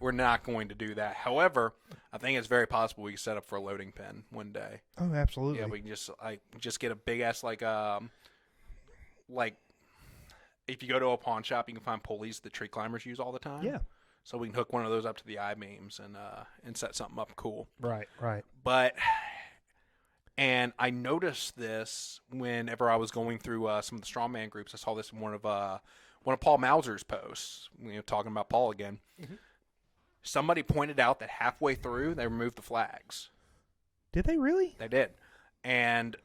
[SPEAKER 2] we're not going to do that. However, I think it's very possible we can set up for a loading pin one day.
[SPEAKER 3] Oh, absolutely.
[SPEAKER 2] Yeah, we can just get a big ass like if you go to a pawn shop, you can find pulleys that tree climbers use all the time.
[SPEAKER 3] Yeah.
[SPEAKER 2] So we can hook one of those up to the I-beams and set something up cool.
[SPEAKER 3] Right.
[SPEAKER 2] And I noticed this whenever I was going through some of the strongman groups. I saw this in one of Paul Mauser's posts. Talking about Paul again. Mm-hmm. Somebody pointed out that halfway through they removed the flags.
[SPEAKER 3] Did they really?
[SPEAKER 2] They did, and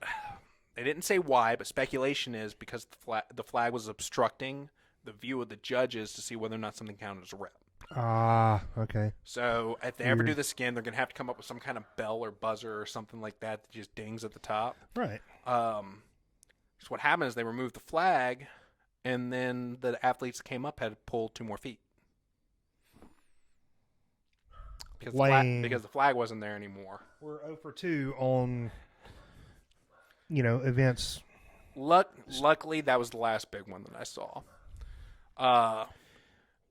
[SPEAKER 2] they didn't say why. But speculation is because the flag was obstructing the view of the judges to see whether or not something counted as a rep.
[SPEAKER 3] Ah, okay.
[SPEAKER 2] So if they ever do this again, they're going to have to come up with some kind of bell or buzzer or something like that just dings at the top.
[SPEAKER 3] Right.
[SPEAKER 2] So what happened is they removed the flag, and then the athletes that came up had to pull 2 more feet. Because the flag wasn't there anymore.
[SPEAKER 3] We're 0 for 2 on, events.
[SPEAKER 2] Luckily, that was the last big one that I saw.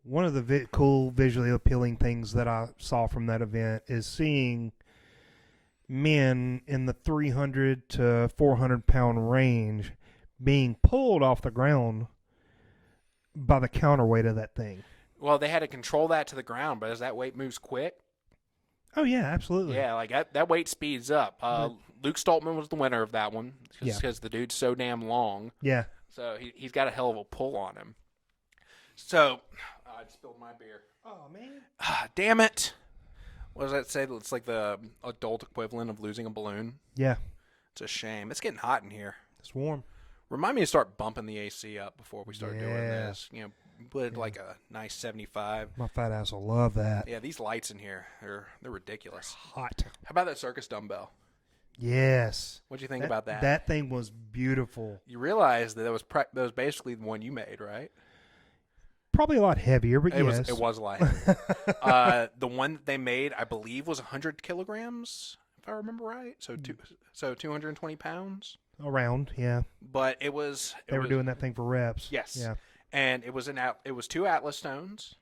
[SPEAKER 3] One of the cool, visually appealing things that I saw from that event is seeing men in the 300 to 400 pound range being pulled off the ground by the counterweight of that thing.
[SPEAKER 2] Well, they had to control that to the ground, but as that weight moves quick.
[SPEAKER 3] Oh, yeah, absolutely.
[SPEAKER 2] Yeah, like that weight speeds up. Luke Stoltman was the winner of that one because the dude's so damn long.
[SPEAKER 3] Yeah.
[SPEAKER 2] So he's got a hell of a pull on him. So, I spilled my beer.
[SPEAKER 3] Oh, man.
[SPEAKER 2] Damn it. What does that say? It's like the adult equivalent of losing a balloon.
[SPEAKER 3] Yeah.
[SPEAKER 2] It's a shame. It's getting hot in here.
[SPEAKER 3] It's warm.
[SPEAKER 2] Remind me to start bumping the AC up before we start doing this. Put like a nice 75.
[SPEAKER 3] My fat ass will love that.
[SPEAKER 2] Yeah, these lights in here, they're ridiculous.
[SPEAKER 3] Hot.
[SPEAKER 2] How about that circus dumbbell?
[SPEAKER 3] Yes.
[SPEAKER 2] What'd you think about that?
[SPEAKER 3] That thing was beautiful.
[SPEAKER 2] You realize that that was basically the one you made, right?
[SPEAKER 3] Probably a lot heavier, but yes.
[SPEAKER 2] It was a lot heavier. The one that they made, I believe, was 100 kilograms, if I remember right. So 220 pounds.
[SPEAKER 3] Around, yeah.
[SPEAKER 2] But it was...
[SPEAKER 3] They were doing that thing for reps.
[SPEAKER 2] Yes.
[SPEAKER 3] Yeah.
[SPEAKER 2] And it was 2 Atlas stones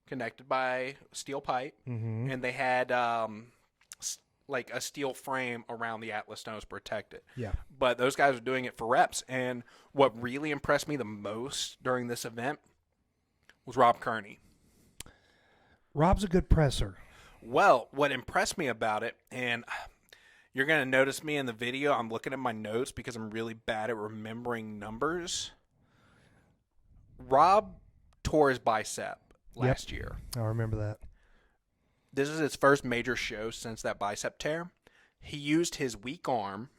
[SPEAKER 2] connected by steel pipe.
[SPEAKER 3] Mm-hmm.
[SPEAKER 2] And they had like a steel frame around the Atlas stones to protect it.
[SPEAKER 3] Yeah.
[SPEAKER 2] But those guys are doing it for reps. And what really impressed me the most during this event was Rob Kearney.
[SPEAKER 3] Rob's a good presser.
[SPEAKER 2] Well, what impressed me about it, and you're going to notice me in the video, I'm looking at my notes because I'm really bad at remembering numbers. Rob tore his bicep last year.
[SPEAKER 3] I remember that.
[SPEAKER 2] This is his first major show since that bicep tear. He used his weak arm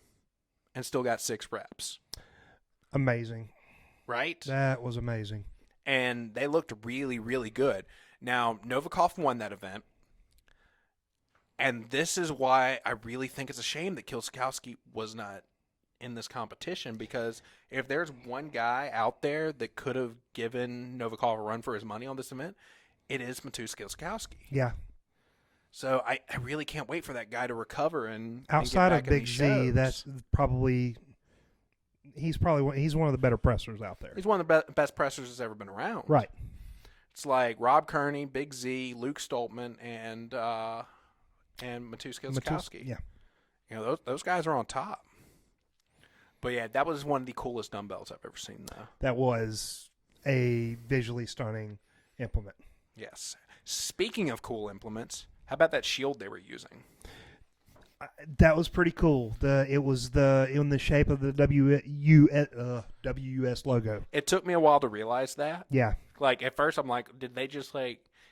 [SPEAKER 2] and still got 6 reps.
[SPEAKER 3] Amazing.
[SPEAKER 2] Right?
[SPEAKER 3] That was amazing.
[SPEAKER 2] And they looked really, really good. Now, Novakov won that event. And this is why I really think it's a shame that Kilsikowski was not in this competition, because if there's one guy out there that could have given Novakov a run for his money on this event, it is Matus Kilsikowski.
[SPEAKER 3] Yeah.
[SPEAKER 2] So I really can't wait for that guy to recover and
[SPEAKER 3] outside
[SPEAKER 2] get back
[SPEAKER 3] of Big
[SPEAKER 2] in these
[SPEAKER 3] Z,
[SPEAKER 2] shows.
[SPEAKER 3] that's probably he's one of the better pressers out there.
[SPEAKER 2] He's one of the best pressers that's ever been around.
[SPEAKER 3] Right.
[SPEAKER 2] It's like Rob Kearney, Big Z, Luke Stoltman, and Matus Kilsikowski.
[SPEAKER 3] Yeah.
[SPEAKER 2] You know, those guys are on top. But yeah, that was one of the coolest dumbbells I've ever seen, though.
[SPEAKER 3] That was a visually stunning implement.
[SPEAKER 2] Yes. Speaking of cool implements, how about that shield they were using?
[SPEAKER 3] That was pretty cool. It was in the shape of the WUS logo.
[SPEAKER 2] It took me a while to realize that.
[SPEAKER 3] Yeah.
[SPEAKER 2] Like, at first I'm like, did they just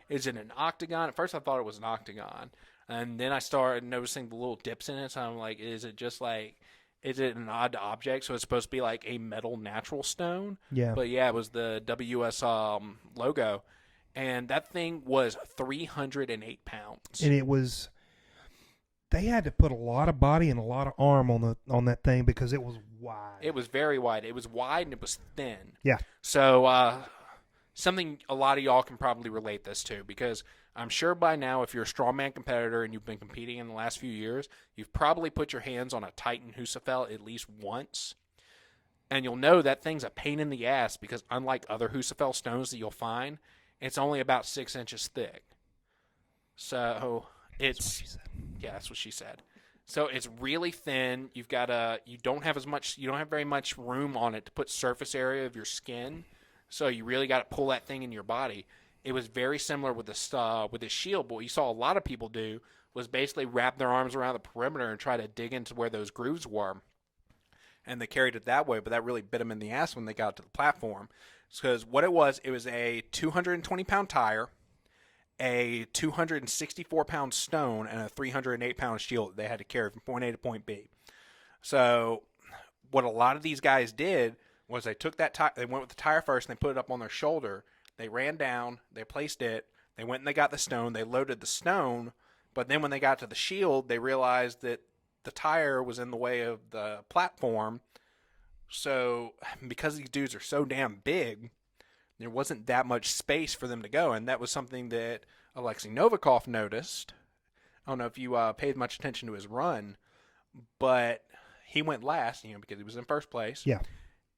[SPEAKER 2] is it an octagon? At first I thought it was an octagon. And then I started noticing the little dips in it. So I'm like, is it an odd object? So it's supposed to be like a metal natural stone?
[SPEAKER 3] Yeah.
[SPEAKER 2] But yeah, it was the WS logo. And that thing was 308 pounds.
[SPEAKER 3] And they had to put a lot of body and a lot of arm on that thing because it was wide.
[SPEAKER 2] It was very wide. It was wide and it was thin.
[SPEAKER 3] Yeah.
[SPEAKER 2] So something a lot of y'all can probably relate this to, because I'm sure by now, if you're a strongman competitor and you've been competing in the last few years, you've probably put your hands on a Titan Husafell at least once. And you'll know that thing's a pain in the ass because unlike other Husafell stones that you'll find, it's only about 6 inches thick. So it's...
[SPEAKER 3] That's what she said.
[SPEAKER 2] Yeah, that's what she said. So it's really thin. You don't have very much room on it to put surface area of your skin. So you really got to pull that thing in your body. It was very similar with the shield, but what you saw a lot of people do was basically wrap their arms around the perimeter and try to dig into where those grooves were. And they carried it that way, but that really bit them in the ass when they got to the platform. Because what it was a 220-pound tire, a 264-pound stone, and a 308-pound shield that they had to carry from point A to point B. So what a lot of these guys did was they took that tire, they went with the tire first, and they put it up on their shoulder. They ran down, they placed it, they went and they got the stone, they loaded the stone, but then when they got to the shield, they realized that the tire was in the way of the platform. So because these dudes are so damn big, there wasn't that much space for them to go, and that was something that Alexei Novakov noticed. I don't know if you paid much attention to his run, but he went last, because he was in first place.
[SPEAKER 3] Yeah.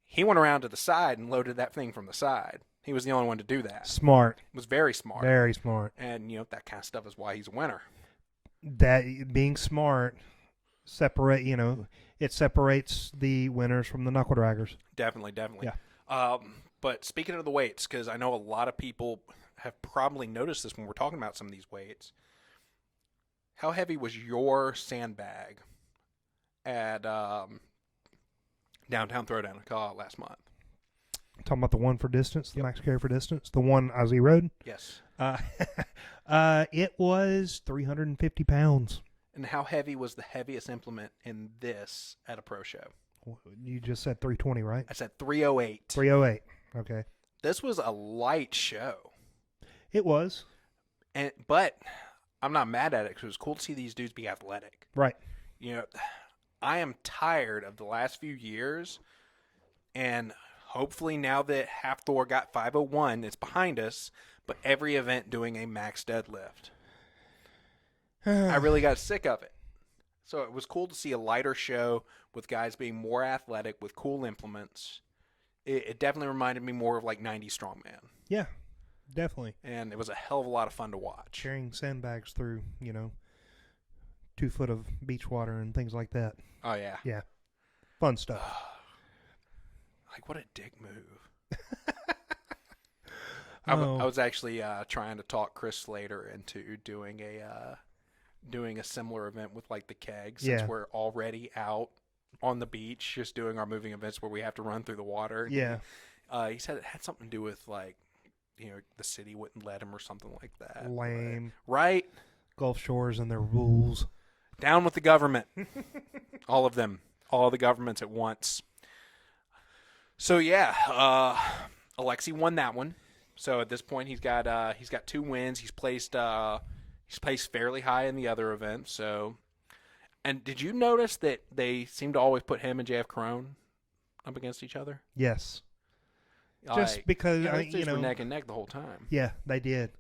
[SPEAKER 2] He went around to the side and loaded that thing from the side. He was the only one to do that.
[SPEAKER 3] Smart.
[SPEAKER 2] It was very smart.
[SPEAKER 3] Very smart.
[SPEAKER 2] And, that kind of stuff is why he's a winner.
[SPEAKER 3] That being smart it separates the winners from the knuckle draggers.
[SPEAKER 2] Definitely.
[SPEAKER 3] Yeah.
[SPEAKER 2] But speaking of the weights, because I know a lot of people have probably noticed this when we're talking about some of these weights, how heavy was your sandbag at Downtown Throwdown last month?
[SPEAKER 3] Talking about the one for distance, the max carry for distance, the one I zeroed?
[SPEAKER 2] Yes.
[SPEAKER 3] It was 350 pounds.
[SPEAKER 2] And how heavy was the heaviest implement in this at a pro show?
[SPEAKER 3] You just said 320, right?
[SPEAKER 2] I said 308.
[SPEAKER 3] 308. Okay.
[SPEAKER 2] This was a light show.
[SPEAKER 3] It was.
[SPEAKER 2] But I'm not mad at it because it was cool to see these dudes be athletic.
[SPEAKER 3] Right.
[SPEAKER 2] I am tired of the last few years, and hopefully now that Half Thor got 501, it's behind us, but every event doing a max deadlift. I really got sick of it. So it was cool to see a lighter show with guys being more athletic with cool implements. It definitely reminded me more of like 90s Strongman.
[SPEAKER 3] Yeah, definitely.
[SPEAKER 2] And it was a hell of a lot of fun to watch.
[SPEAKER 3] Carrying sandbags through, 2 foot of beach water and things like that.
[SPEAKER 2] Oh, yeah.
[SPEAKER 3] Yeah. Fun stuff.
[SPEAKER 2] Like, what a dick move. I was actually trying to talk Chris Slater into doing a similar event with, like, the keg, since we're already out on the beach just doing our moving events where we have to run through the water.
[SPEAKER 3] Yeah.
[SPEAKER 2] He said it had something to do with, like, the city wouldn't let him or something like that.
[SPEAKER 3] Lame.
[SPEAKER 2] Right?
[SPEAKER 3] Gulf Shores and their rules.
[SPEAKER 2] Down with the government. All of them. All the governments at once. So, yeah. Alexi won that one. So, at this point, he's got 2 wins. He's placed fairly high in the other event. So, and did you notice that they seem to always put him and JF Crone up against each other?
[SPEAKER 3] Yes. Just because
[SPEAKER 2] were neck and neck the whole time.
[SPEAKER 3] Yeah, they did.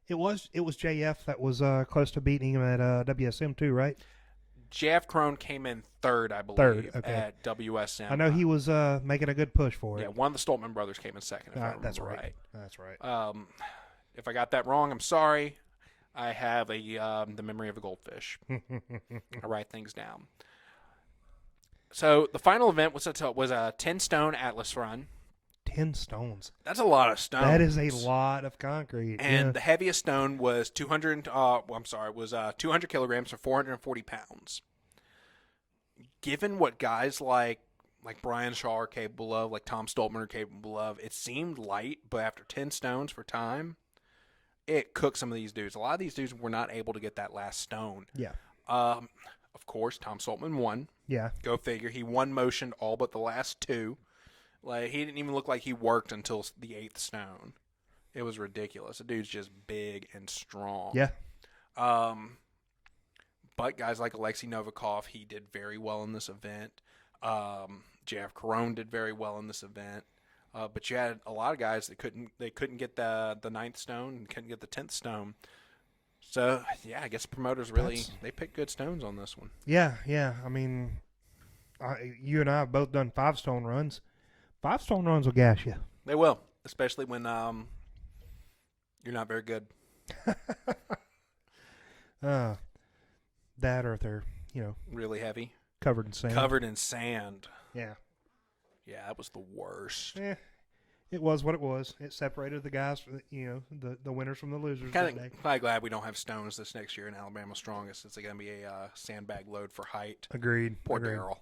[SPEAKER 3] It was JF that was close to beating him at WSM too, right?
[SPEAKER 2] JF Crone came in third, I believe,
[SPEAKER 3] okay.
[SPEAKER 2] at WSM.
[SPEAKER 3] I know he was making a good push for it.
[SPEAKER 2] Yeah, one of the Stoltman brothers came in second. If I remember
[SPEAKER 3] that's right.
[SPEAKER 2] right.
[SPEAKER 3] That's right.
[SPEAKER 2] If I got that wrong, I'm sorry. I have the memory of a goldfish. I write things down. So the final event was a 10-stone Atlas run.
[SPEAKER 3] 10 stones.
[SPEAKER 2] That's a lot of stones.
[SPEAKER 3] That is a lot of concrete.
[SPEAKER 2] And the heaviest stone was 200 kilograms or 440 pounds. Given what guys like Brian Shaw are capable of, like Tom Stoltman are capable of, it seemed light, but after 10 stones for time, it cooked some of these dudes. A lot of these dudes were not able to get that last stone.
[SPEAKER 3] Yeah.
[SPEAKER 2] Of course, Tom Stoltman won.
[SPEAKER 3] Yeah.
[SPEAKER 2] Go figure. He won motioned all but the last 2. Like, he didn't even look like he worked until the 8th stone. It was ridiculous. The dude's just big and strong.
[SPEAKER 3] Yeah.
[SPEAKER 2] But guys like Alexei Novakov, he did very well in this event. JF Crone did very well in this event. But you had a lot of guys that couldn't get the 9th stone and couldn't get the 10th stone. So, yeah, I guess promoters they picked good stones on this one.
[SPEAKER 3] Yeah, yeah. I mean, you and I have both done 5-stone runs. 5-stone runs will gas you.
[SPEAKER 2] They will, especially when you're not very good.
[SPEAKER 3] That or if they're,
[SPEAKER 2] really heavy.
[SPEAKER 3] Covered in sand.
[SPEAKER 2] Covered in sand.
[SPEAKER 3] Yeah.
[SPEAKER 2] Yeah, that was the worst.
[SPEAKER 3] It was what it was. It separated the guys, the winners from the losers.
[SPEAKER 2] Kind of glad we don't have stones this next year in Alabama Strongest. It's going to be a sandbag load for height.
[SPEAKER 3] Agreed.
[SPEAKER 2] Poor Daryl.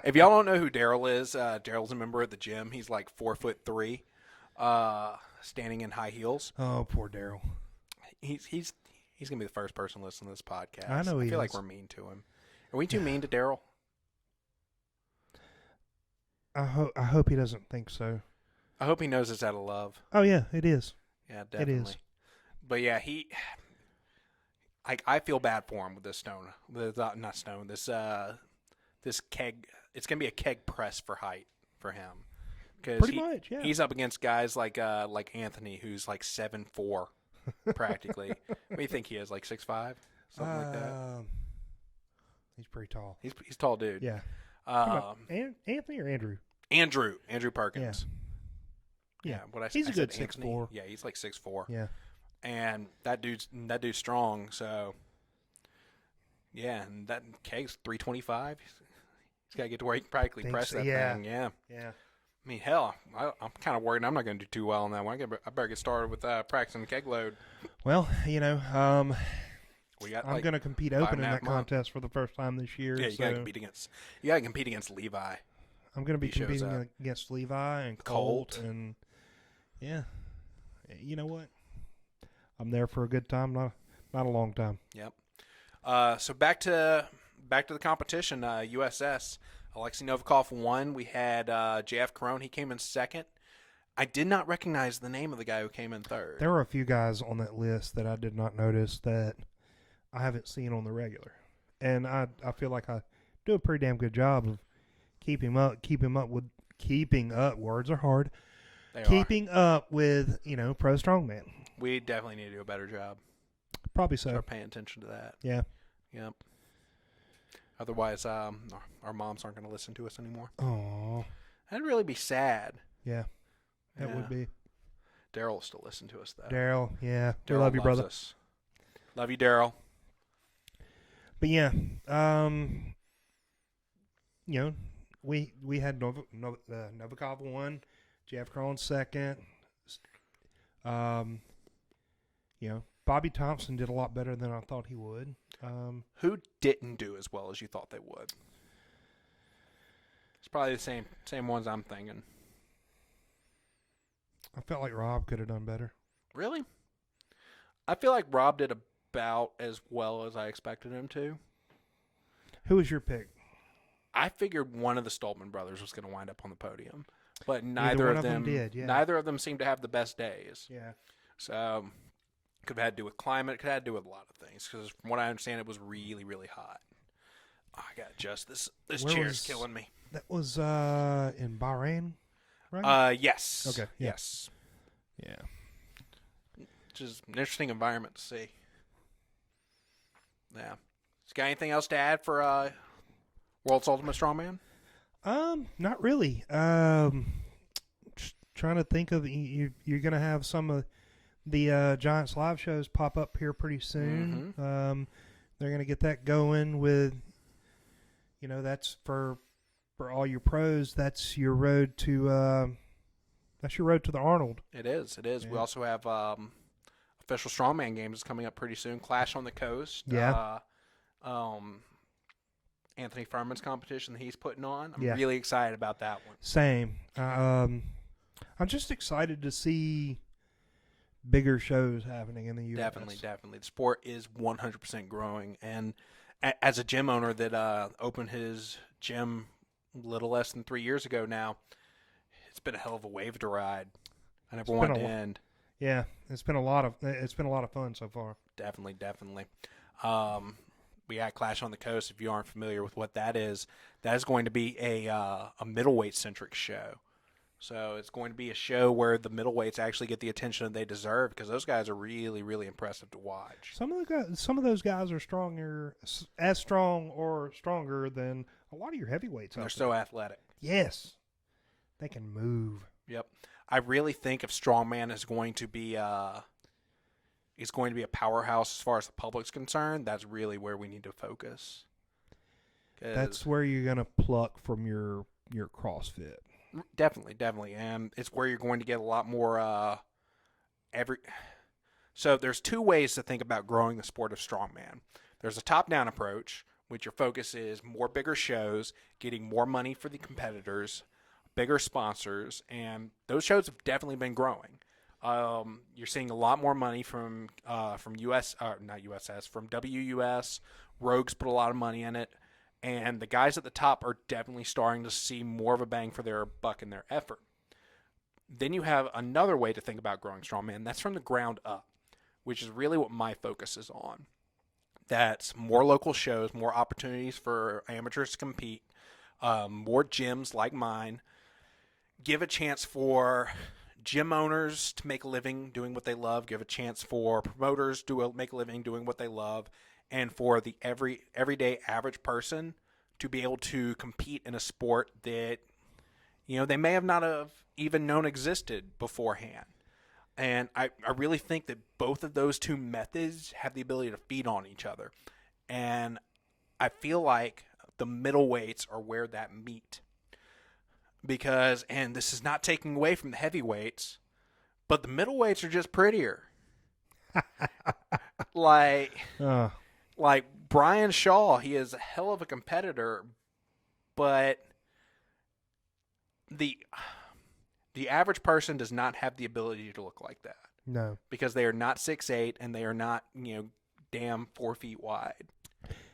[SPEAKER 2] If y'all don't know who Daryl is, Daryl's a member at the gym. He's like 4'3", standing in high heels.
[SPEAKER 3] Oh, poor Daryl.
[SPEAKER 2] He's gonna be the first person to listen to this podcast.
[SPEAKER 3] I know. I
[SPEAKER 2] feel like we're mean to him. Are we too mean to Daryl?
[SPEAKER 3] I hope he doesn't think so.
[SPEAKER 2] I hope he knows it's out of love.
[SPEAKER 3] Oh yeah, it is.
[SPEAKER 2] Yeah, definitely.
[SPEAKER 3] It is.
[SPEAKER 2] But yeah, I feel bad for him with this stone. Not stone. This keg. It's gonna be a keg press for height for him.
[SPEAKER 3] Pretty much, yeah.
[SPEAKER 2] He's up against guys like Anthony, who's like 7'4", practically. What do you think he is? Like 6'5", something like that.
[SPEAKER 3] He's pretty tall.
[SPEAKER 2] He's a tall dude.
[SPEAKER 3] Yeah. Anthony or Andrew?
[SPEAKER 2] Andrew Perkins.
[SPEAKER 3] Yeah.
[SPEAKER 2] He's
[SPEAKER 3] a good 6'4".
[SPEAKER 2] Yeah, he's like 6'4".
[SPEAKER 3] Yeah.
[SPEAKER 2] And that dude's strong. So yeah, and that keg's 325. He's got to get to where he can practically press that thing. Yeah.
[SPEAKER 3] Yeah.
[SPEAKER 2] I mean, hell, I'm kind of worried I'm not going to do too well on that one. I better get started with practicing the keg load.
[SPEAKER 3] Well,
[SPEAKER 2] I'm
[SPEAKER 3] going to compete open in that contest for the first time this year.
[SPEAKER 2] Yeah, you got to compete against Levi.
[SPEAKER 3] I'm going to be competing against Levi and Colt, and yeah, you know what? I'm there for a good time, not a long time.
[SPEAKER 2] Yep. So back to the competition. USS. Alexei Novakov won. We had JF Crone. He came in second. I did not recognize the name of the guy who came in third.
[SPEAKER 3] There were a few guys on that list that I did not notice that I haven't seen on the regular, and I feel like I do a pretty damn good job of keeping up. Words are hard. Keeping up with pro strongman.
[SPEAKER 2] We definitely need to do a better job.
[SPEAKER 3] Probably so.
[SPEAKER 2] Start paying attention to that.
[SPEAKER 3] Yeah.
[SPEAKER 2] Yep. Otherwise, our moms aren't going to listen to us anymore.
[SPEAKER 3] Oh,
[SPEAKER 2] that'd really be sad.
[SPEAKER 3] Yeah, that would be.
[SPEAKER 2] Daryl will still listen to us, though.
[SPEAKER 3] Daryl, yeah.
[SPEAKER 2] Daryl
[SPEAKER 3] love you, brother.
[SPEAKER 2] Us. Love you, Daryl.
[SPEAKER 3] But yeah, you know, we had Novakov won, Jeff Cron second. You know, Bobby Thompson did a lot better than I thought he would.
[SPEAKER 2] Who didn't do as well as you thought they would? It's probably the same ones I'm thinking.
[SPEAKER 3] I felt like Rob could have done better.
[SPEAKER 2] Really? I feel like Rob did about as well as I expected him to.
[SPEAKER 3] Who was your pick?
[SPEAKER 2] I figured one of the Stoltman brothers was going to wind up on the podium, but neither
[SPEAKER 3] one
[SPEAKER 2] of them
[SPEAKER 3] did. Yeah.
[SPEAKER 2] Neither of them seemed to have the best days.
[SPEAKER 3] Yeah.
[SPEAKER 2] So could have had to do with climate. Could have had to do with a lot of things. Because from what I understand, it was really, really hot. Oh, I got to adjust this. This chair's killing me.
[SPEAKER 3] That was in Bahrain, right?
[SPEAKER 2] Yes.
[SPEAKER 3] Okay. Yeah.
[SPEAKER 2] Yes.
[SPEAKER 3] Yeah.
[SPEAKER 2] Which is an interesting environment to see. Yeah. Got anything else to add for World's Ultimate Strongman?
[SPEAKER 3] Not really. Just trying to think of you're gonna have some of the Giants live shows pop up here pretty soon.
[SPEAKER 2] Mm-hmm.
[SPEAKER 3] They're gonna get that going with, you know, that's for all your pros. That's your road to the Arnold.
[SPEAKER 2] It is. It is.
[SPEAKER 3] Yeah.
[SPEAKER 2] We also have official Strongman games coming up pretty soon. Clash on the Coast.
[SPEAKER 3] Yeah.
[SPEAKER 2] Anthony Furman's competition that he's putting on. I'm
[SPEAKER 3] Yeah.
[SPEAKER 2] really excited about that one.
[SPEAKER 3] Same. I'm just excited to see bigger shows happening in the U.S.
[SPEAKER 2] Definitely. The sport is 100% growing. And as a gym owner that opened his gym a little less than 3 years ago now, it's been a hell of a wave to ride. I never want it to end.
[SPEAKER 3] Yeah, it's been a lot of fun so far.
[SPEAKER 2] Definitely. We got Clash on the Coast. If you aren't familiar with what that is going to be a middleweight centric show. So it's going to be a show where the middleweights actually get the attention that they deserve, because those guys are really, really impressive to watch.
[SPEAKER 3] Some of those guys are as strong or stronger than a lot of your heavyweights.
[SPEAKER 2] They're so athletic.
[SPEAKER 3] Yes, they can move.
[SPEAKER 2] Yep. I really think if Strongman is going to be a powerhouse as far as the public's concerned, that's really where we need to focus.
[SPEAKER 3] That's where you're going to pluck from your CrossFit.
[SPEAKER 2] Definitely. And it's where you're going to get a lot more So there's two ways to think about growing the sport of Strongman. There's a top-down approach, which your focus is more bigger shows, getting more money for the competitors, bigger sponsors, and those shows have definitely been growing. You're seeing a lot more money from WUS. Rogues put a lot of money in it, and the guys at the top are definitely starting to see more of a bang for their buck in their effort. Then you have another way to think about growing Strongman. That's from the ground up, which is really what my focus is on. That's more local shows, more opportunities for amateurs to compete, more gyms like mine. Give a chance for gym owners to make a living doing what they love. Give a chance for promoters to make a living doing what they love. And for the everyday average person to be able to compete in a sport that, you know, they may have not have even known existed beforehand. And I really think that both of those two methods have the ability to feed on each other. And I feel like the middleweights are where that meet. Because, and this is not taking away from the heavyweights, but the middleweights are just prettier. Like Brian Shaw, he is a hell of a competitor, but the average person does not have the ability to look like that.
[SPEAKER 3] No.
[SPEAKER 2] Because they are not 6'8", and they are not, damn 4 feet wide.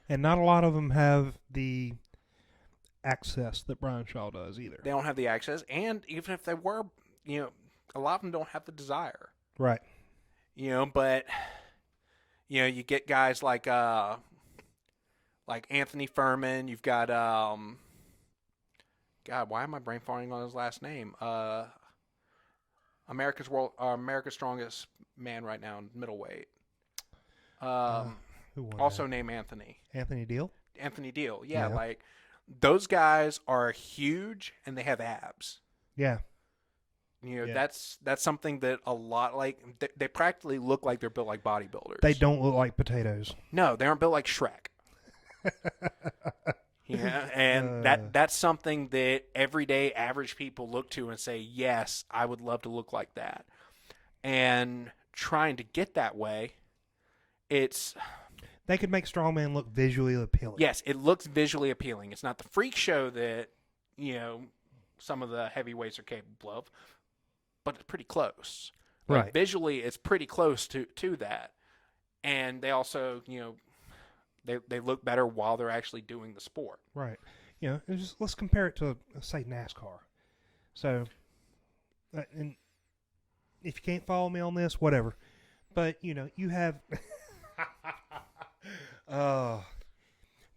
[SPEAKER 3] And not a lot of them have the access that Brian Shaw does either.
[SPEAKER 2] They don't have the access, and even if they were, a lot of them don't have the desire.
[SPEAKER 3] Right.
[SPEAKER 2] But you get guys like Anthony Furman. You've got God, why am I brain farting on his last name? America's strongest man right now in middleweight.
[SPEAKER 3] Who won
[SPEAKER 2] also
[SPEAKER 3] that?
[SPEAKER 2] named Anthony.
[SPEAKER 3] Anthony Deal?
[SPEAKER 2] Anthony Deal. Yeah, like those guys are huge and they have abs.
[SPEAKER 3] Yeah.
[SPEAKER 2] That's something that a lot, like, they practically look like they're built like bodybuilders.
[SPEAKER 3] They don't look like potatoes.
[SPEAKER 2] No, they aren't built like Shrek. Yeah, and that's something that everyday average people look to and say, yes, I would love to look like that. And trying to get that way,
[SPEAKER 3] they could make strongman look visually appealing.
[SPEAKER 2] Yes, it looks visually appealing. It's not the freak show that, some of the heavyweights are capable of, but it's pretty close. Like,
[SPEAKER 3] right.
[SPEAKER 2] Visually, it's pretty close to that. And they also, they look better while they're actually doing the sport.
[SPEAKER 3] Right. Let's compare it to, say, NASCAR. So, and if you can't follow me on this, whatever. But, you have...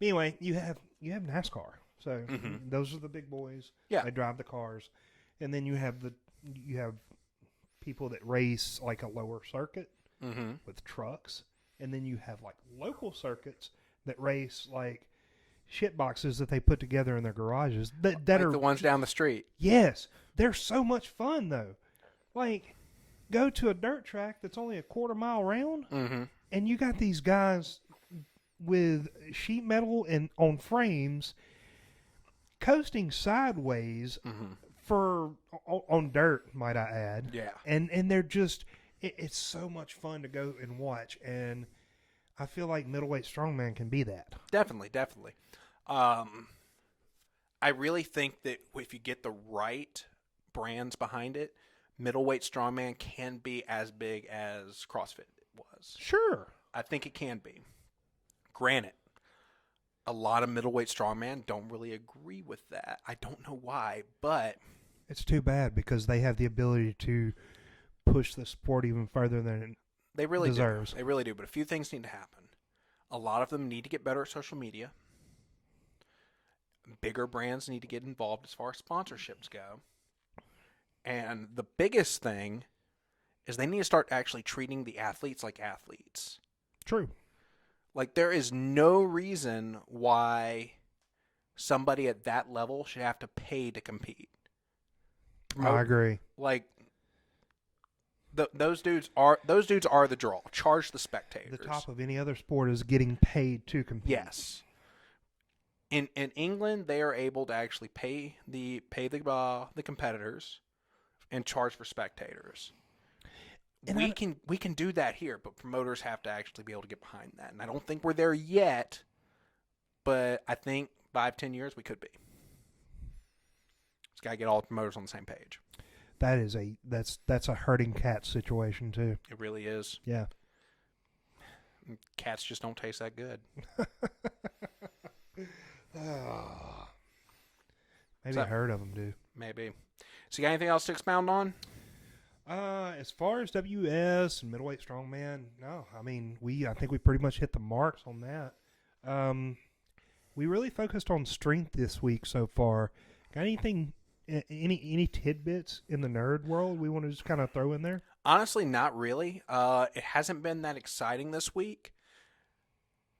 [SPEAKER 3] anyway, you have NASCAR. So, those are the big boys.
[SPEAKER 2] Yeah.
[SPEAKER 3] They drive the cars. And then you have people that race, like, a lower circuit with trucks. And then you have, like, local circuits that race, like, shit boxes that they put together in their garages. That
[SPEAKER 2] like
[SPEAKER 3] are
[SPEAKER 2] the ones down the street.
[SPEAKER 3] Yes. They're so much fun, though. Like, go to a dirt track that's only a quarter mile round, and you got these guys with sheet metal and on frames coasting sideways on dirt, might I add.
[SPEAKER 2] Yeah.
[SPEAKER 3] And they're just... It's so much fun to go and watch, and I feel like middleweight strongman can be that.
[SPEAKER 2] Definitely. I really think that if you get the right brands behind it, middleweight strongman can be as big as CrossFit was.
[SPEAKER 3] Sure.
[SPEAKER 2] I think it can be. Granted, a lot of middleweight strongman don't really agree with that. I don't know why, but...
[SPEAKER 3] It's too bad because they have the ability to push the sport even further than
[SPEAKER 2] they really
[SPEAKER 3] deserves.
[SPEAKER 2] do. They really do. But a few things need to happen. A lot of them need to get better at social media. Bigger brands need to get involved as far as sponsorships go. And the biggest thing is they need to start actually treating the athletes like athletes.
[SPEAKER 3] True.
[SPEAKER 2] Like, there is no reason why somebody at that level should have to pay to compete.
[SPEAKER 3] I agree.
[SPEAKER 2] Like, those dudes are the draw. Charge the spectators.
[SPEAKER 3] The top of any other sport is getting paid to compete.
[SPEAKER 2] Yes. In England, they are able to actually pay the competitors and charge for spectators. And we can do that here, but promoters have to actually be able to get behind that. And I don't think we're there yet, but I think 5-10 years we could be. Just got to get all the promoters on the same page.
[SPEAKER 3] That's a herding cat situation too.
[SPEAKER 2] It really is.
[SPEAKER 3] Yeah.
[SPEAKER 2] Cats just don't taste that good.
[SPEAKER 3] Maybe a herd of them do.
[SPEAKER 2] Maybe. So you got anything else to expound on?
[SPEAKER 3] As far as WS and middleweight strongman, no. I mean, I think we pretty much hit the marks on that. We really focused on strength this week so far. Got anything? Any tidbits in the nerd world we want to just kind of throw in there?
[SPEAKER 2] Honestly, not really. It hasn't been that exciting this week,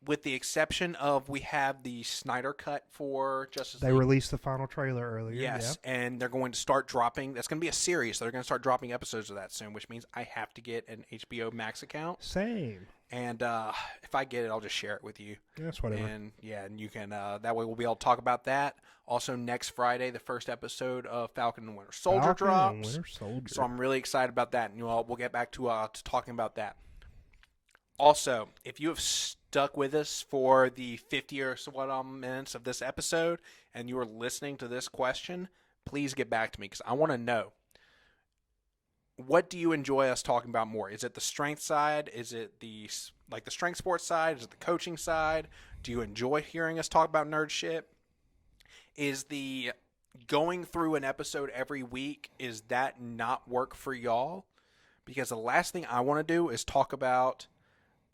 [SPEAKER 2] with the exception of we have the Snyder Cut for Justice League.
[SPEAKER 3] They released the final trailer earlier.
[SPEAKER 2] Yes,
[SPEAKER 3] yeah.
[SPEAKER 2] And they're going to start dropping. That's going to be a series, so they're going to start dropping episodes of that soon, which means I have to get an HBO Max account.
[SPEAKER 3] Same.
[SPEAKER 2] And if I get it, I'll just share it with you.
[SPEAKER 3] That's whatever.
[SPEAKER 2] And and you can. That way, we'll be able to talk about that. Also, next Friday, the first episode of Falcon and Winter Soldier drops. So I'm really excited about that, and we'll get back to talking about that. Also, if you have stuck with us for the 50 or so minutes of this episode, and you are listening to this question, please get back to me because I want to know. What do you enjoy us talking about more? Is it the strength side? Is it the strength sports side? Is it the coaching side? Do you enjoy hearing us talk about nerd shit? Is the going through an episode every week, is that not work for y'all? Because the last thing I want to do is talk about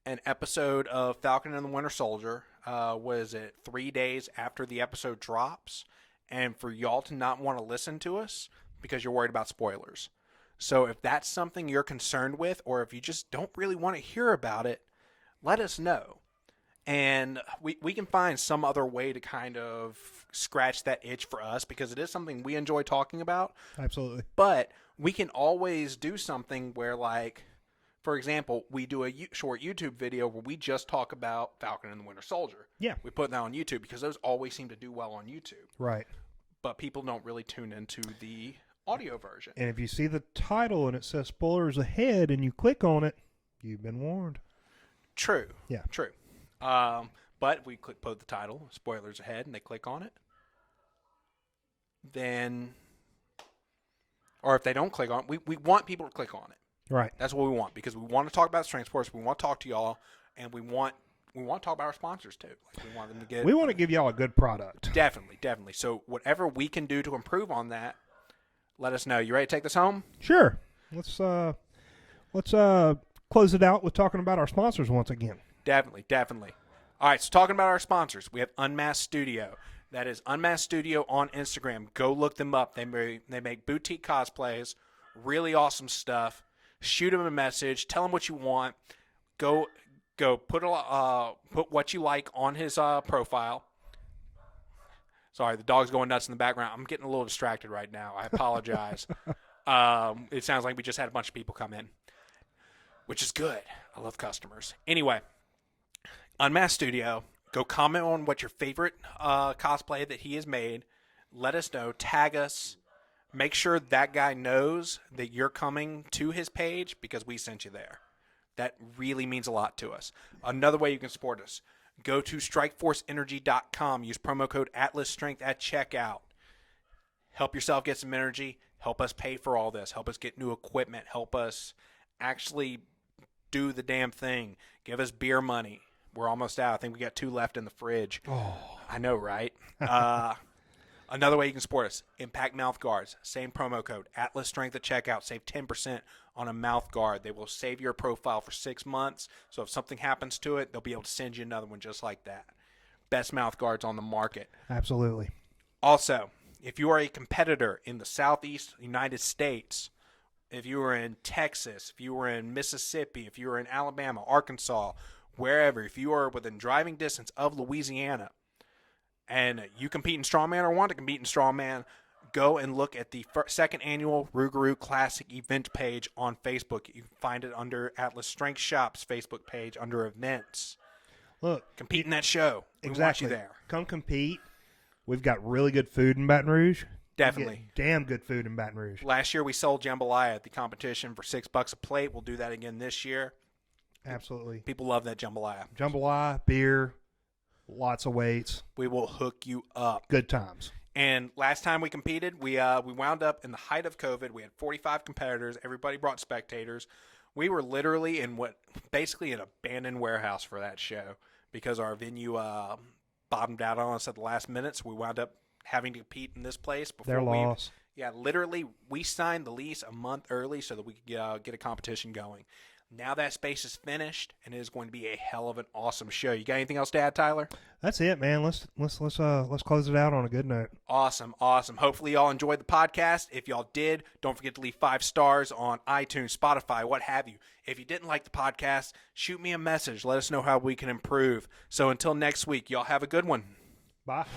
[SPEAKER 2] an episode of Falcon and the Winter Soldier. Was it 3 days after the episode drops? And for y'all to not want to listen to us because you're worried about spoilers. So if that's something you're concerned with, or if you just don't really want to hear about it, let us know. And we can find some other way to kind of scratch that itch for us, because it is something we enjoy talking about.
[SPEAKER 3] Absolutely.
[SPEAKER 2] But we can always do something where, like, For example, we do a short YouTube video where we just talk about Falcon and the Winter Soldier.
[SPEAKER 3] Yeah.
[SPEAKER 2] We put that on YouTube because those always seem to do well on YouTube.
[SPEAKER 3] Right.
[SPEAKER 2] But people don't really tune into the audio version.
[SPEAKER 3] And if you see the title and it says spoilers ahead and you click on it, you've been warned.
[SPEAKER 2] True.
[SPEAKER 3] Yeah.
[SPEAKER 2] True. But we put the title, spoilers ahead, and they click on it. Then, or if they don't click on it, we want people to click on it.
[SPEAKER 3] Right.
[SPEAKER 2] That's what we want, because we want to talk about strength sports. We want to talk to y'all, and we want to talk about our sponsors too. Like, we want them to get.
[SPEAKER 3] We want to give y'all a good product.
[SPEAKER 2] Definitely. So whatever we can do to improve on that, let us know. You ready to take this home?
[SPEAKER 3] Sure. Let's close it out with talking about our sponsors once again.
[SPEAKER 2] Definitely. All right, so talking about our sponsors, we have Unmasked Studio. That is Unmasked Studio on Instagram. Go look them up. They make boutique cosplays, really awesome stuff. Shoot them a message. Tell them what you want. Go put what you like on his profile. Sorry, the dog's going nuts in the background. I'm getting a little distracted right now. I apologize. It sounds like we just had a bunch of people come in, which is good. I love customers. Anyway, Unmasked Studio. Go comment on what your favorite cosplay that he has made. Let us know. Tag us. Make sure that guy knows that you're coming to his page because we sent you there. That really means a lot to us. Another way you can support us. Go to strikeforceenergy.com. Use promo code ATLASSTRENGTH at checkout. Help yourself get some energy. Help us pay for all this. Help us get new equipment. Help us actually do the damn thing. Give us beer money. We're almost out. I think we got 2 left in the fridge.
[SPEAKER 3] Oh,
[SPEAKER 2] I know, right? Another way you can support us, Impact Mouth Guards. Same promo code, ATLASSTRENGTH at checkout. Save 10% on a mouth guard. They will save your profile for 6 months. So if something happens to it, they'll be able to send you another one just like that. Best mouth guards on the market.
[SPEAKER 3] absolutely.
[SPEAKER 2] Also, if you are a competitor in the Southeast United States, if you are in Texas, if you are in Mississippi, if you are in Alabama, Arkansas, wherever, if you are within driving distance of Louisiana and you compete in Strongman or want to compete in Strongman, go and look at the second annual Rougarou Classic event page on Facebook. You can find it under Atlas Strength Shop's Facebook page under events.
[SPEAKER 3] Look,
[SPEAKER 2] Compete in that show. We
[SPEAKER 3] exactly.
[SPEAKER 2] want you there.
[SPEAKER 3] Come compete. We've got really good food in Baton Rouge.
[SPEAKER 2] Definitely.
[SPEAKER 3] We get damn good food in Baton Rouge.
[SPEAKER 2] Last year we sold jambalaya at the competition for $6 a plate. We'll do that again this year.
[SPEAKER 3] Absolutely.
[SPEAKER 2] People love that jambalaya.
[SPEAKER 3] Jambalaya, beer, lots of weights.
[SPEAKER 2] We will hook you up.
[SPEAKER 3] Good times.
[SPEAKER 2] And last time we competed, we wound up in the height of COVID. We had 45 competitors. Everybody brought spectators. We were literally in basically an abandoned warehouse for that show because our venue bottomed out on us at the last minute. So we wound up having to compete in this place before
[SPEAKER 3] Their loss.
[SPEAKER 2] Yeah, literally, we signed the lease a month early so that we could get a competition going. Now that space is finished, and it is going to be a hell of an awesome show. You got anything else to add, Tyler?
[SPEAKER 3] That's it, man. Let's close it out on a good note.
[SPEAKER 2] Awesome. Hopefully y'all enjoyed the podcast. If y'all did, don't forget to leave 5 stars on iTunes, Spotify, what have you. If you didn't like the podcast, shoot me a message. Let us know how we can improve. So until next week, y'all have a good one.
[SPEAKER 3] Bye.